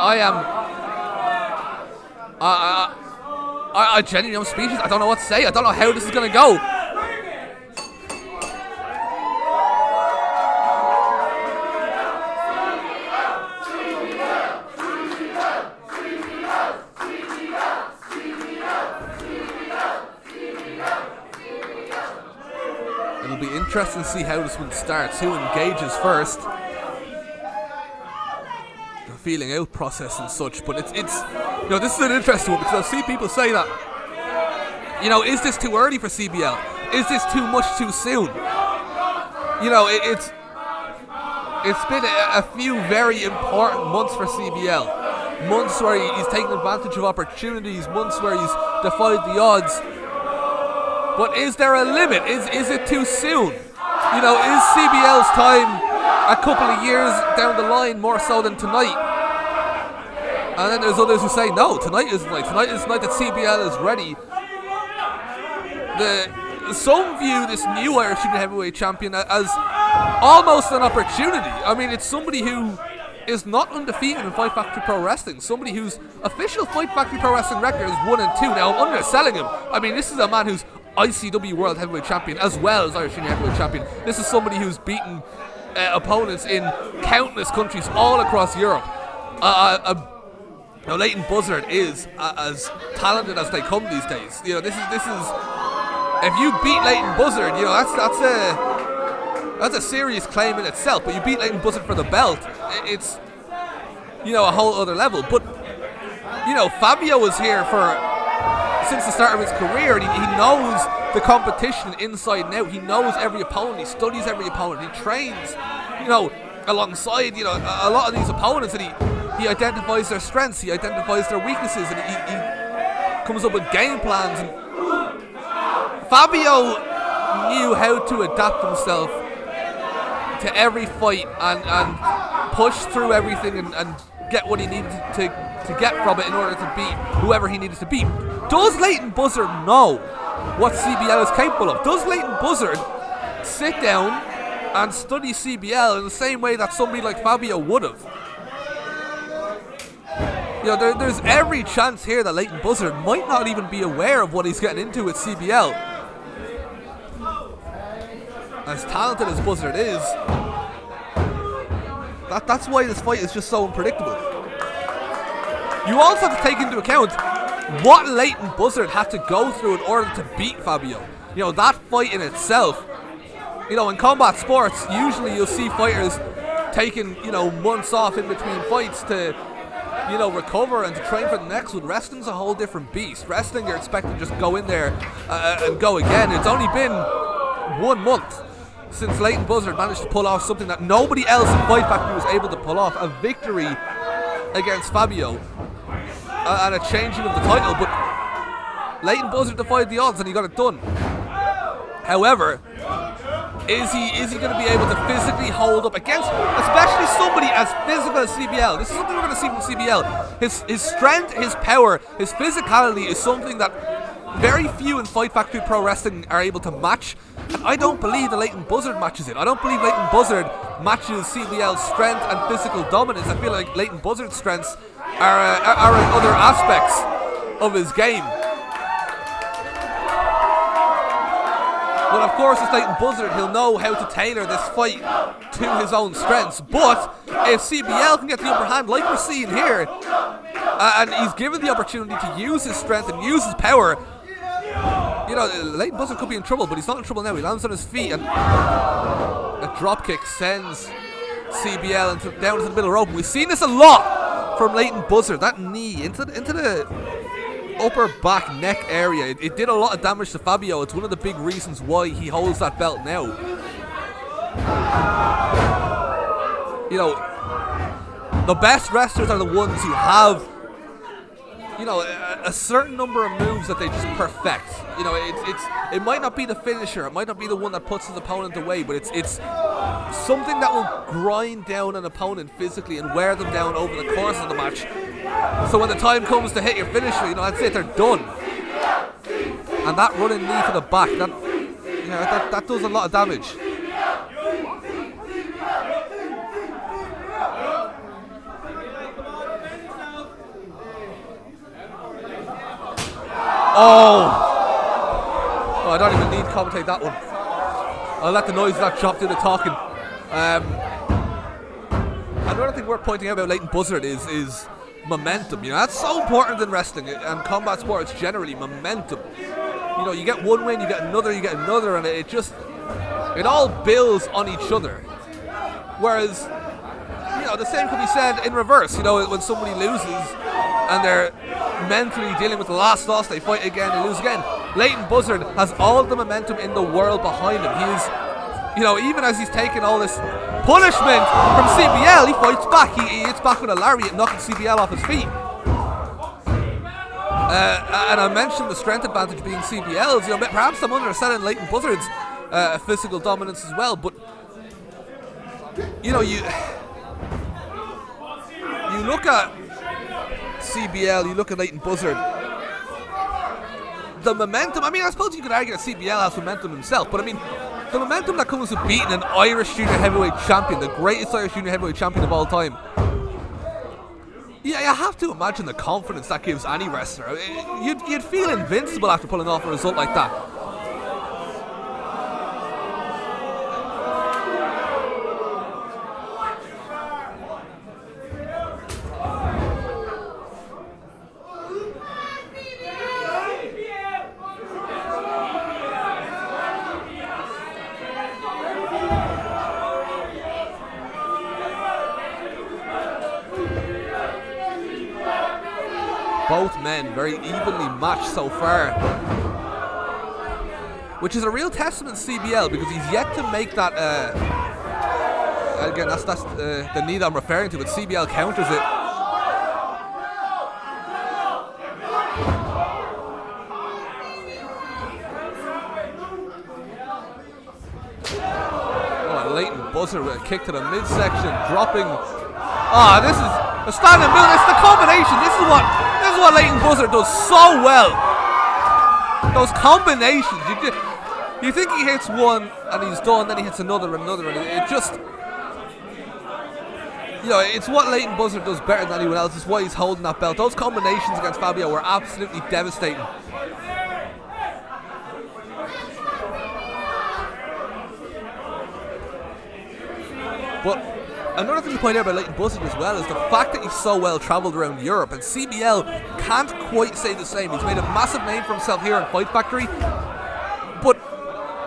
I genuinely am speechless. I don't know what to say. I don't know how this is going to go. It'll be interesting to see how this one starts, who engages first. The feeling out process and such, but it's you know, this is an interesting one because I see people say that, you know, is this too early for CBL? is this too much too soon? You know, it's been a few very important months for CBL. Months where he's taken advantage of opportunities, months where he's defied the odds. But is there a limit? Is it too soon? You know, is CBL's time a couple of years down the line more so than tonight? And then there's others who say, no, tonight is the night. Tonight is the night that CBL is ready. Some view this new Irish Junior Heavyweight Champion as almost an opportunity. I mean, it's somebody who is not undefeated in Fight Factory Pro Wrestling. Somebody whose official Fight Factory Pro Wrestling record is 1-2. Now, I'm underselling him. I mean, this is a man who's ICW World Heavyweight Champion as well as Irish Junior Heavyweight Champion. This is somebody who's beaten opponents in countless countries all across Europe. Now, Leighton Buzzard is as talented as they come these days. You know, this is. If you beat Leighton Buzzard, you know that's a serious claim in itself. But you beat Leighton Buzzard for the belt, it's, you know, a whole other level. But you know, Fabio was here since the start of his career, and he knows the competition inside and out. He knows every opponent. He studies every opponent. He trains, you know, alongside, you know, a lot of these opponents, and he identifies their strengths. He identifies their weaknesses, and he comes up with game plans. And Fabio knew how to adapt himself to every fight and push through everything and get what he needed to get from it in order to beat whoever he needed to beat. Does Leighton Buzzard know what CBL is capable of? Does Leighton Buzzard sit down and study CBL in the same way that somebody like Fabio would have? You know, there's every chance here that Leighton Buzzard might not even be aware of what he's getting into with CBL. As talented as Buzzard is, that's why this fight is just so unpredictable. You also have to take into account what Leighton Buzzard had to go through in order to beat Fabio. You know, that fight in itself, you know, in combat sports, usually you'll see fighters taking, you know, months off in between fights to, you know, recover and to train for the next one. Wrestling's a whole different beast. Wrestling, you're expected to just go in there and go again. It's only been 1 month since Leighton Buzzard managed to pull off something that nobody else in Fight Factory was able to pull off, a victory against Fabio and a changing of the title. But Leighton Buzzard defied the odds and he got it done. However, is he going to be able to physically hold up against, especially somebody as physical as CBL? This is something we're going to see from CBL. His strength, his power, his physicality is something that very few in Fight Factory Pro Wrestling are able to match. And I don't believe that Leighton Buzzard matches it. I don't believe Leighton Buzzard matches CBL's strength and physical dominance. I feel like Leighton Buzzard's strengths are in other aspects of his game. But of course, it's Leighton Buzzard. He'll know how to tailor this fight to his own strengths. But if CBL can get the upper hand, like we're seeing here, and he's given the opportunity to use his strength and use his power, you know, Leighton Buzzard could be in trouble, but he's not in trouble now. He lands on his feet and a drop kick sends CBL down into the middle rope. We've seen this a lot from Leighton Buzzard. That knee into the upper back neck area. It did a lot of damage to Fabio. It's one of the big reasons why he holds that belt now. You know, the best wrestlers are the ones who have, you know, a certain number of moves that they just perfect. You know, it might not be the finisher, it might not be the one that puts his opponent away, but it's something that will grind down an opponent physically and wear them down over the course of the match. So when the time comes to hit your finisher, you know, that's it, they're done. And that running knee to the back, that does a lot of damage. Oh, I don't even need to commentate that one. I'll let the noise of that chop do the talking. Another thing worth pointing out about Leighton Buzzard is momentum. You know, that's so important in wrestling and combat sports generally. Momentum. You know, you get one win, you get another, and it all builds on each other. Whereas, you know, the same could be said in reverse. You know, when somebody loses and they're mentally dealing with the last loss, they fight again, they lose again. Leighton Buzzard has all the momentum in the world behind him. He is, even as he's taking all this punishment from CBL, he fights back. He hits back with a lariat, knocking CBL off his feet. And I mentioned the strength advantage being CBL's. Perhaps I'm underselling Leighton Buzzard's physical dominance as well, but you look at CBL, you look at Leighton Buzzard. The momentum, I suppose you could argue that CBL has momentum himself, but the momentum that comes with beating an Irish junior heavyweight champion, the greatest Irish junior heavyweight champion of all time. Yeah, you have to imagine the confidence that gives any wrestler. You'd feel invincible after pulling off a result like that. Both men very evenly matched so far, which is a real testament to CBL because he's yet to make that. Again, that's the need I'm referring to, but CBL counters it. Oh, Leighton Buzzard with a kick to the midsection, dropping. Ah, this is a standing build. It's the combination. This is what Leighton Buzzard does so well. Those combinations. You think he hits one and he's done, then he hits another and another, and it just, it's what Leighton Buzzard does better than anyone else. It's why he's holding that belt. Those combinations against Fabio were absolutely devastating. But another thing to point out about Leighton Buzzard as well is the fact that he's so well travelled around Europe, and CBL can't quite say the same. He's made a massive name for himself here in Fight Factory, but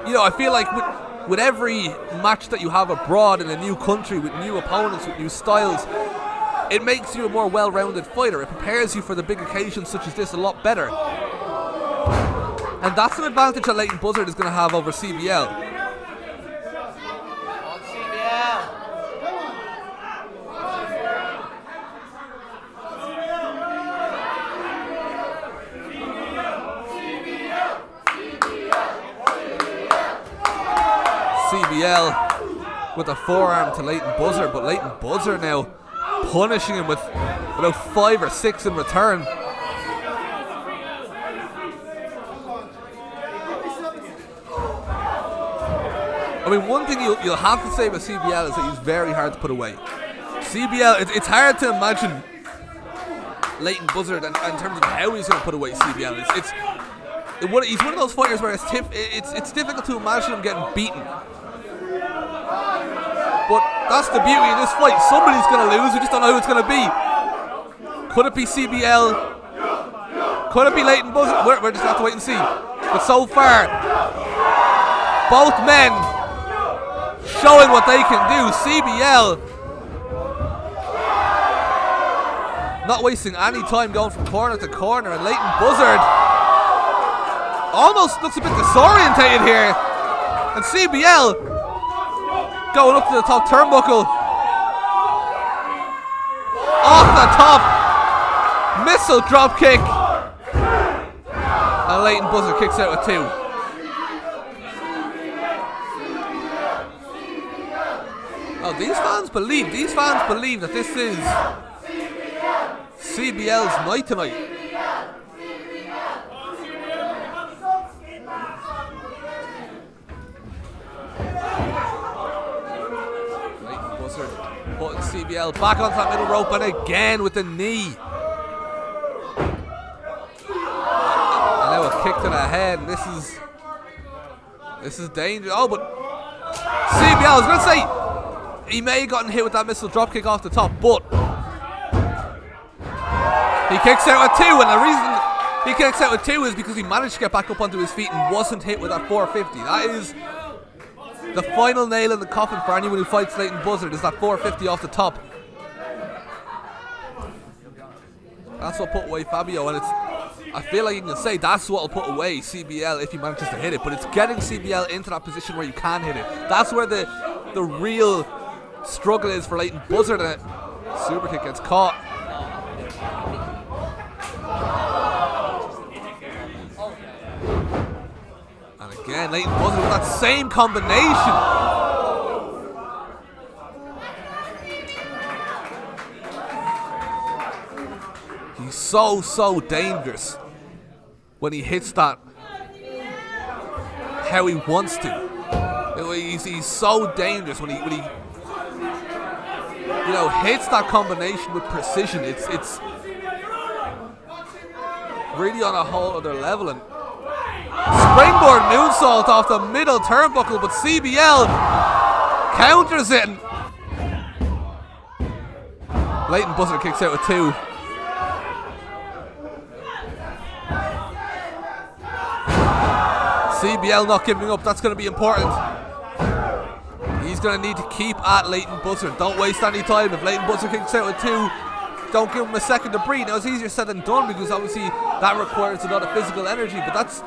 I feel like with every match that you have abroad in a new country, with new opponents, with new styles, it makes you a more well-rounded fighter. It prepares you for the big occasions such as this a lot better, and that's an advantage that Leighton Buzzard is going to have over CBL. CBL with a forearm to Leighton Buzzard, but Leighton Buzzard now punishing him with about 5 or 6 in return. One thing you'll have to say about CBL is that he's very hard to put away. CBL, it's hard to imagine Leighton Buzzard in terms of how he's going to put away CBL. He's one of those fighters where it's difficult to imagine him getting beaten. But that's the beauty of this fight. Somebody's going to lose. We just don't know who it's going to be. Could it be CBL? Could it be Leighton Buzzard? We're just going to have to wait and see. But so far, both men showing what they can do. CBL not wasting any time going from corner to corner, and Leighton Buzzard almost looks a bit disorientated here, and CBL going up to the top turnbuckle, off the top, missile drop kick, and Leighton Buzzard kicks out with 2. Oh, these fans believe that this is CBL's night tonight. Putting CBL back onto that middle rope, and again with the knee. And now a kick to the head. This is dangerous. Oh, but CBL, I was going to say, he may have gotten hit with that missile drop kick off the top, but he kicks out at 2, and the reason he kicks out at 2 is because he managed to get back up onto his feet and wasn't hit with that 450. That is the final nail in the coffin for anyone who fights Leighton Buzzard, is that 450 off the top. That's what put away Fabio, and I feel like you can say that's what will put away CBL if he manages to hit it, but it's getting CBL into that position where you can hit it. That's where the real struggle is for Leighton Buzzard, and super kick gets caught. And again, Leighton Buzzard with that same combination. He's so dangerous when he hits that how he wants to. He's so dangerous when he hits that combination with precision. It's really on a whole other level. And springboard moonsault off the middle turnbuckle, but CBL counters it. And Leighton Buzzard kicks out with 2. CBL not giving up, that's going to be important. He's going to need to keep at Leighton Buzzard. Don't waste any time. If Leighton Buzzard kicks out with 2, don't give him a second to breathe. Now it's easier said than done because obviously that requires a lot of physical energy, but that's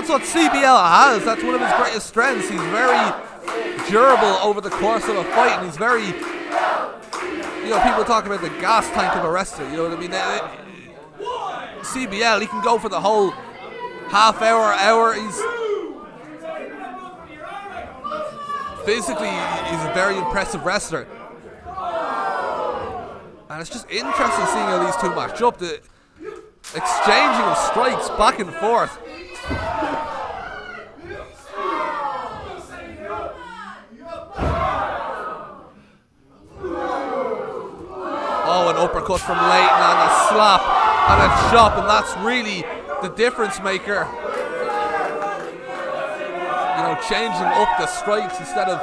what CBL has. That's one of his greatest strengths. He's very durable over the course of a fight, and he's very, people talk about the gas tank of a wrestler, you know what I mean? CBL, he can go for the whole half hour. Physically, he's a very impressive wrestler. And it's just interesting seeing how these two match up. The exchanging of strikes back and forth. Oh, an uppercut from Leighton and a slap and a chop, and that's really the difference maker. Changing up the strikes instead of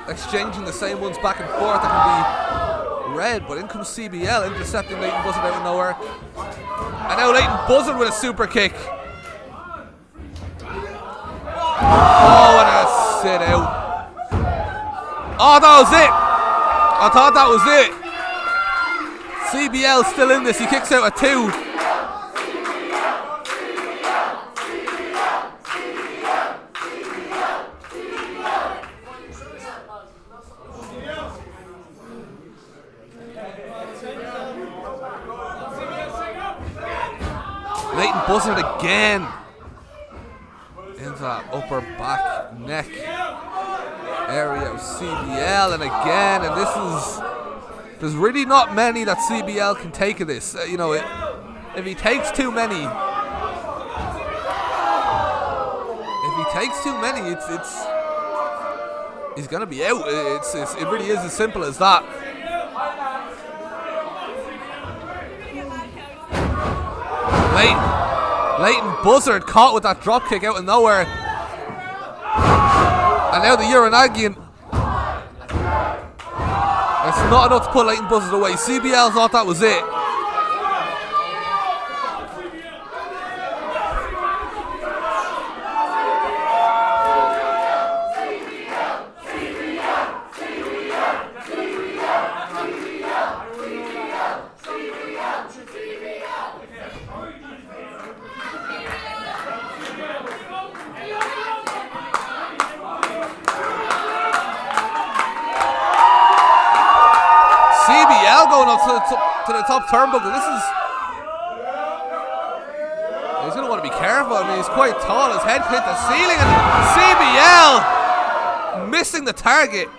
exchanging the same ones back and forth that can be red. But in comes CBL, intercepting Leighton Buzzard out of nowhere. And now Leighton Buzzard with a super kick. Oh, and a sit out. Oh, that was it. I thought that was it. CBL still in this. He kicks out a 2. Leighton Buzzard again into that upper back neck area of CBL, and again, and there's really not many that CBL can take of this. If he takes too many, he's gonna be out. It really is as simple as that. Leighton Buzzard caught with that drop kick out of nowhere. And now the Uranagian. It's not enough to put Leighton Buzzard away. CBL thought that was it. Going up to the top turnbuckle. He's going to want to be careful. I mean, he's quite tall. His head hit the ceiling, and CBL missing the target.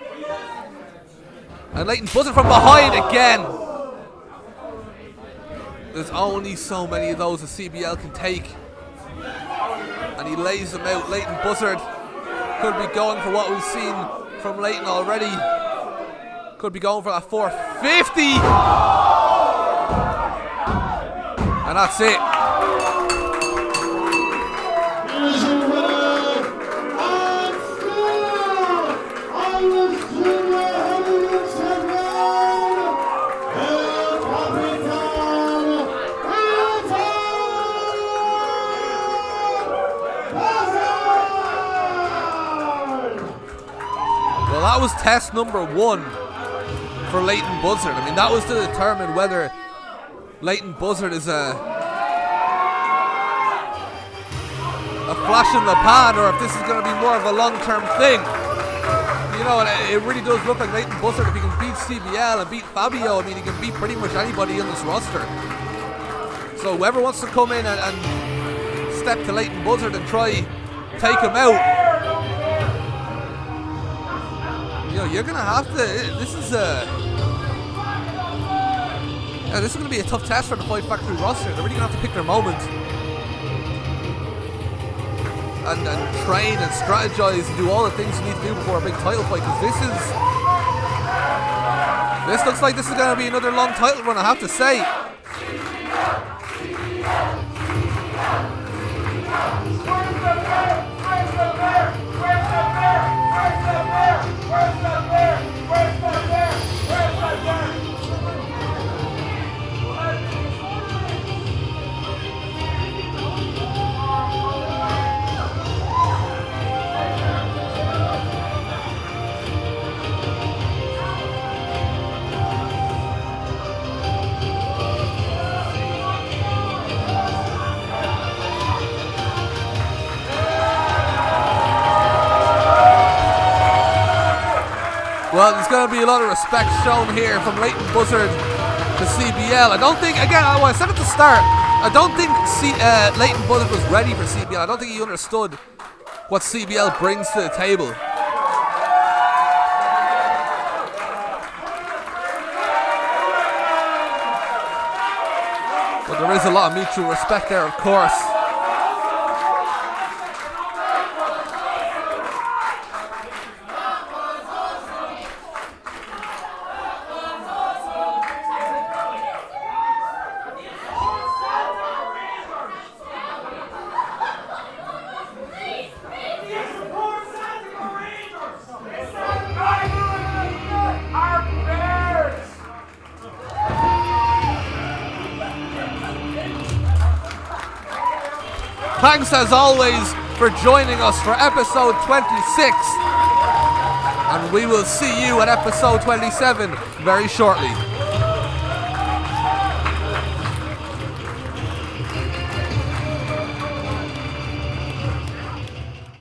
And Leighton Buzzard from behind again. There's only so many of those that CBL can take, and he lays them out. Leighton Buzzard could be going for what we've seen from Leighton already. Could be going for that 450. And that's it. Well, that was test number 1 for Leighton Buzzard. I mean, that was to determine whether Leighton Buzzard is a flash in the pan or if this is going to be more of a long-term thing. You know, and it really does look like Leighton Buzzard, if he can beat CBL and beat Fabio, I mean, he can beat pretty much anybody in this roster. So whoever wants to come in and step to Leighton Buzzard and try take him out, you know, you're going to have to, this is going to be a tough test for the Fight Factory roster. They're really going to have to pick their moment and train and strategize and do all the things you need to do before a big title fight, because this looks like this is going to be another long title run, I have to say. Well, there's going to be a lot of respect shown here from Leighton Buzzard to CBL. I don't think, again, I said at the start, I don't think Leighton Buzzard was ready for CBL. I don't think he understood what CBL brings to the table. But there is a lot of mutual respect there, of course. Thanks as always for joining us for episode 26, and we will see you at episode 27 very shortly.